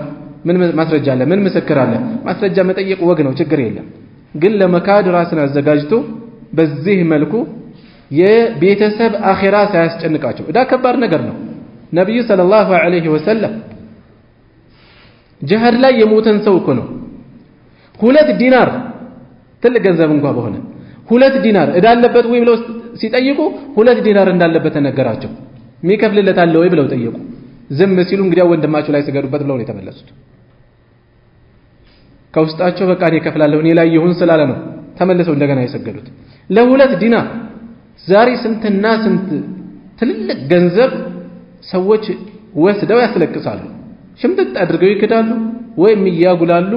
ምን ማስረጃ አለ? ምን ምስክር አለ? ማስረጃ መጠየቅ ወግ ነው፣ ችግር የለም። ግን ለመካድ ራስን አዘጋጅቶ በዚህ መልኩ የቤተሰብ አኺራ ሳያስጨንቃቸው እዳ ከባድ ነገር ነው። ነብዩ ሰለላሁ ዐለይሂ ወሰለም ጂሃድ ላይ የሞተን ሰው እኮ ነው 2 ዲናር ትልቅ ገንዘብ እንኳን በሆነ 2 ዲናር እዳ አለበት ወይ ብለው ሲጠይቁ 2 ዲናር እንዳለበት ተነገራቸው። የሚከፍልለት አለ ወይ ብለው ጠየቁ። ዝም ሲሉ እንግዲያው ወንድማቸው ላይ ሰገዱበት ብለው ነው የተመለሱት። ከውስጣቸው በቃ እኔ እከፍላለሁ እኔ ላይ ይሁን ስላለ ነው ተመልሰው እንደገና የሰገዱት። ለ2 ዲናር ዛሬ ስንትና ስንት ትልቅ ገንዘብ ሰዎች ወስደው ያስለቅሳሉ። ሽምጥጥ አድርገው ይክዳሉ ወይም እያጉላሉ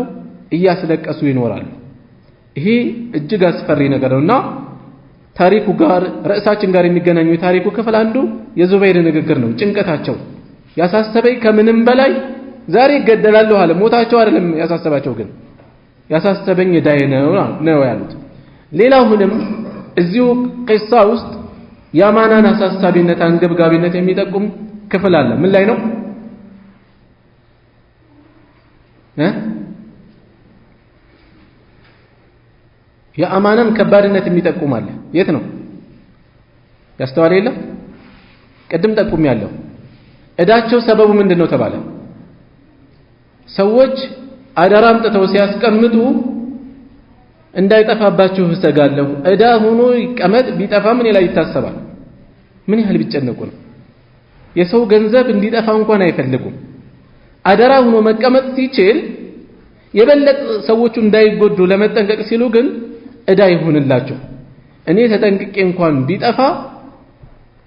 እያስለቀሱ ይኖራሉ። ይሄ እጅግ አስፈሪ ነገር ነውና ታሪኩ ጋር ርዕሳችን ጋር የሚገናኙ የታሪኩ ክፍል አንዱ የዙበይር ንግግር ነው። ጭንቀታቸው ያሳሰበኝ ከምንም በላይ ዛሬ ይገደላለሁ አለ። ሞታቸው አይደለም ያሳሰባቸው፣ ግን ያሳሰበኝ እዳዬ ነው ያሉት። ሌላውንም እዚሁ ቂሳ ውስጥ የአማናን አሳሳቢነት አንገብጋቢነት የሚጠቁም ክፍል አለ። ምን ላይ ነው? የአማናን ከባድነት የሚጠቁም አለ። የት ነው? ያስተዋለ የለም? ቅድም ጠቁም ያለው እዳቸው ሰበቡ ምንድነው ተባለ? ሰዎች አደራ አምጥተው ሲያስቀምጡ እንዳይጠፋባችሁ እሰጋለሁ። እዳ ሆኖ ይቀመጥ ቢጠፋ ምን ላይ ይታሰባል? ምን ያህል ቢጨነቁ ነው? የሰው ገንዘብ እንዲጠፋ እንኳን አይፈልጉም። አደራ ሆኖ መቀመጥ ሲችል የበለጠ ሰዎቹ እንዳይጎዱ ለመጠንቀቅ ሲሉ ግን እዳ ይሁንላችሁ፣ እኔ ተጠንቅቄ እንኳን ቢጠፋ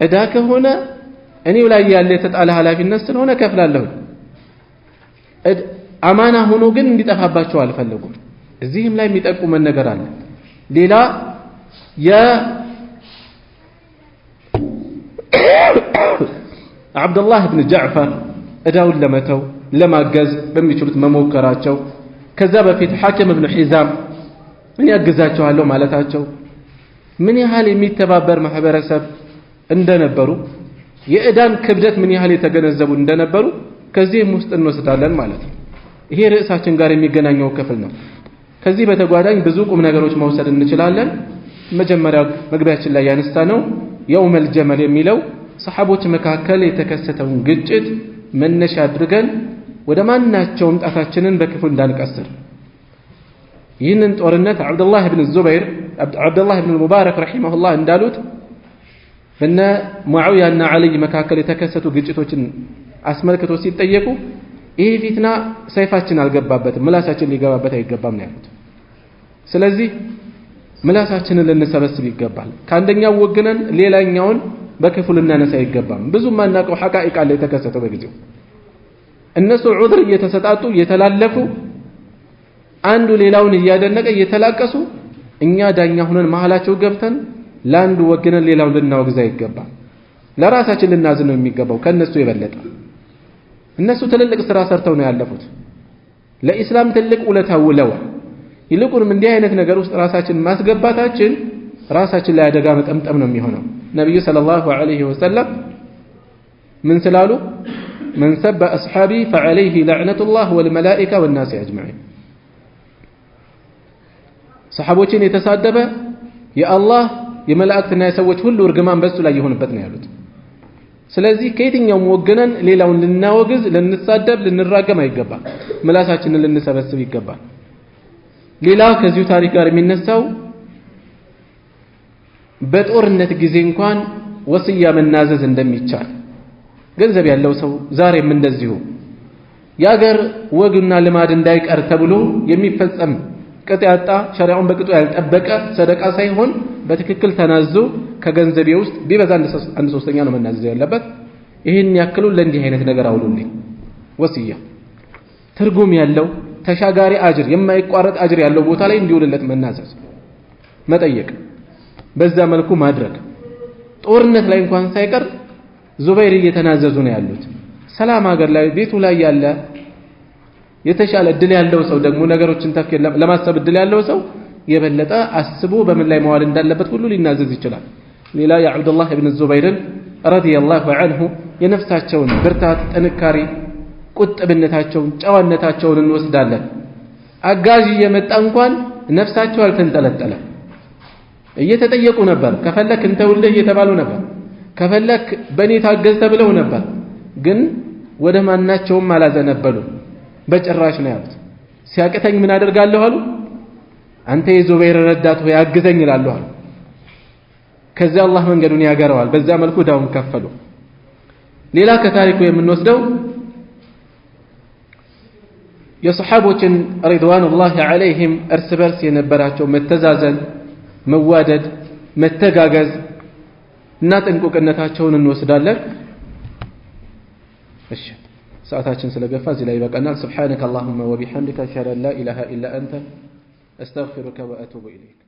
እዳ ከሆነ እኔው ላይ ያለ የተጣለ ኃላፊነት ስለሆነ ከፍላለሁ። አማና ሆኖ ግን እንዲጠፋባቸው አልፈለጉም። እዚህም ላይ የሚጠቁመን ነገር አለ። ሌላ አብዱላህ ብን ጃዕፈር እዳውን ለመተው ለማገዝ በሚችሉት መሞከራቸው፣ ከዛ በፊት ሐኪም ብን ሒዛም እኔ ያግዛቸዋለሁ ማለታቸው፣ ምን ያህል የሚተባበር ማህበረሰብ እንደነበሩ የእዳን ክብደት ምን ያህል የተገነዘቡ እንደነበሩ ከዚህም ውስጥ እንወስዳለን ማለት ነው። ይሄ ርዕሳችን ጋር የሚገናኘው ክፍል ነው። ከዚህ በተጓዳኝ ብዙ ቁም ነገሮች መውሰድ እንችላለን። መጀመሪያ መግቢያችን ላይ ያነሳነው የውመል ጀመል የሚለው ሰሐቦች መካከል የተከሰተውን ግጭት መነሻ አድርገን ወደ ማናቸውም ጣታችንን በክፉ እንዳንቀስር ይህንን ጦርነት አብዱላህ ኢብኑ ሙባረክ ረሂመሁላህ እንዳሉት በነ ሙዓዊያና ዓሊ መካከል የተከሰቱ ግጭቶችን አስመልክቶ ሲጠየቁ ይሄ ፊትና ሰይፋችን አልገባበትም ምላሳችን ሊገባበት አይገባም ነው ያሉት። ስለዚህ ምላሳችንን ልንሰበስብ ይገባል። ከአንደኛው ወግነን ሌላኛውን በክፉ ልናነሳ አይገባም። ብዙ ማናቀው ሐቃኢቅ አለ የተከሰተው በጊዜው እነሱ ዑድር እየተሰጣጡ እየተላለፉ አንዱ ሌላውን እያደነቀ እየተላቀሱ እኛ ዳኛ ሆነን መሃላቸው ገብተን ለአንዱ ወግነን ሌላውን ልናወግዝ አይገባም። ለራሳችን ልናዝን ነው የሚገባው ከነሱ የበለጠ። እነሱ ትልልቅ ስራ ሰርተው ነው ያለፉት። ለኢስላም ትልቅ ውለታ ውለዋል። ይልቁንም እንዲህ አይነት ነገር ውስጥ ራሳችን ማስገባታችን ራሳችን ላይ አደጋ መጠምጠም ነው የሚሆነው። ነብዩ ሰለላሁ ዐለይሂ ወሰለም ምን ስላሉ من سب أصحابي فعليه لعنة الله والملائكة والناس أجمعين صحابوችን የተሳደበ የአላህ የመላእክትና የሰዎች ሁሉ እርግማን በሱ ላይ ይሆንበት ነው ያሉት። ስለዚህ ከየትኛውም ወገነን ሌላውን ልናወግዝ ልንሳደብ ልንራገም አይገባም። ምላሳችንን ልንሰበስብ ይገባል። ሌላው ከዚሁ ታሪክ ጋር የሚነሳው በጦርነት ጊዜ እንኳን ወስያ መናዘዝ እንደሚቻል ገንዘብ ያለው ሰው ዛሬም እንደዚሁ ያገር ወግና ልማድ እንዳይቀር ተብሎ የሚፈጸም ቅጥ ያጣ ሸሪዓውን በቅጡ ያልጠበቀ ሰደቃ ሳይሆን በትክክል ተናዞ ከገንዘቤ ውስጥ ቢበዛ አንድ ሶስተኛ ነው መናዘዝ ያለበት። ይሄን ያክሉ ለእንዲህ አይነት ነገር አውሉልኝ። ወስያ ትርጉም ያለው ተሻጋሪ አጅር የማይቋረጥ አጅር ያለው ቦታ ላይ እንዲውልለት መናዘዝ መጠየቅ በዛ መልኩ ማድረግ። ጦርነት ላይ እንኳን ሳይቀር ዙበይር እየተናዘዙ ነው ያሉት። ሰላም ሀገር ላይ ቤቱ ላይ ያለ የተሻለ እድል ያለው ሰው ደግሞ ነገሮችን ተፍኪር ለማሰብ እድል ያለው ሰው የበለጠ አስቦ በምን ላይ መዋል እንዳለበት ሁሉ ሊናዘዝ ይችላል። ሌላ የአብዱላህ ኢብኑ ዙበይርን ረዲየላሁ ዐንሁ የነፍሳቸውን ብርታት ጥንካሬ ቁጥብነታቸውን ጨዋነታቸውን እንወስዳለን። አጋዥ እየመጣ እንኳን ነፍሳቸው አልተንጠለጠለ እየተጠየቁ ነበር። ከፈለክ እንተውልህ እየተባሉ ነበር። ከፈለክ በእኔ ታገዝ ተብለው ነበር። ግን ወደ ማናቸውም አላዘነበሉ በጭራሽ ነው ያሉት። ሲያቅተኝ ምን አደርጋለሁ አሉ። አንተ የዙበይር ረዳት ሆይ አግዘኝ ይላሉ አሉ። ከዚያ አላህ መንገዱን ያገረዋል። በዛ መልኩ ዳውን ከፈሉ። ሌላ ከታሪኩ የምንወስደው የሰሐቦችን ሪድዋኑላሂ ዐለይሂም እርስ በርስ የነበራቸው መተዛዘን መዋደድ መተጋገዝ እና ጥንቁቅነታቸውን እንወስዳለን። እሺ ሰዓታችን ስለገፋ እዚህ ላይ ይበቃናል። ሱብሓነከ አላሁመ ወቢሐምዲከ አሽሀዱ አን ላ ኢላሃ ኢላ አንተ አስተግፊሩከ ወአቱቡ ኢለይክ።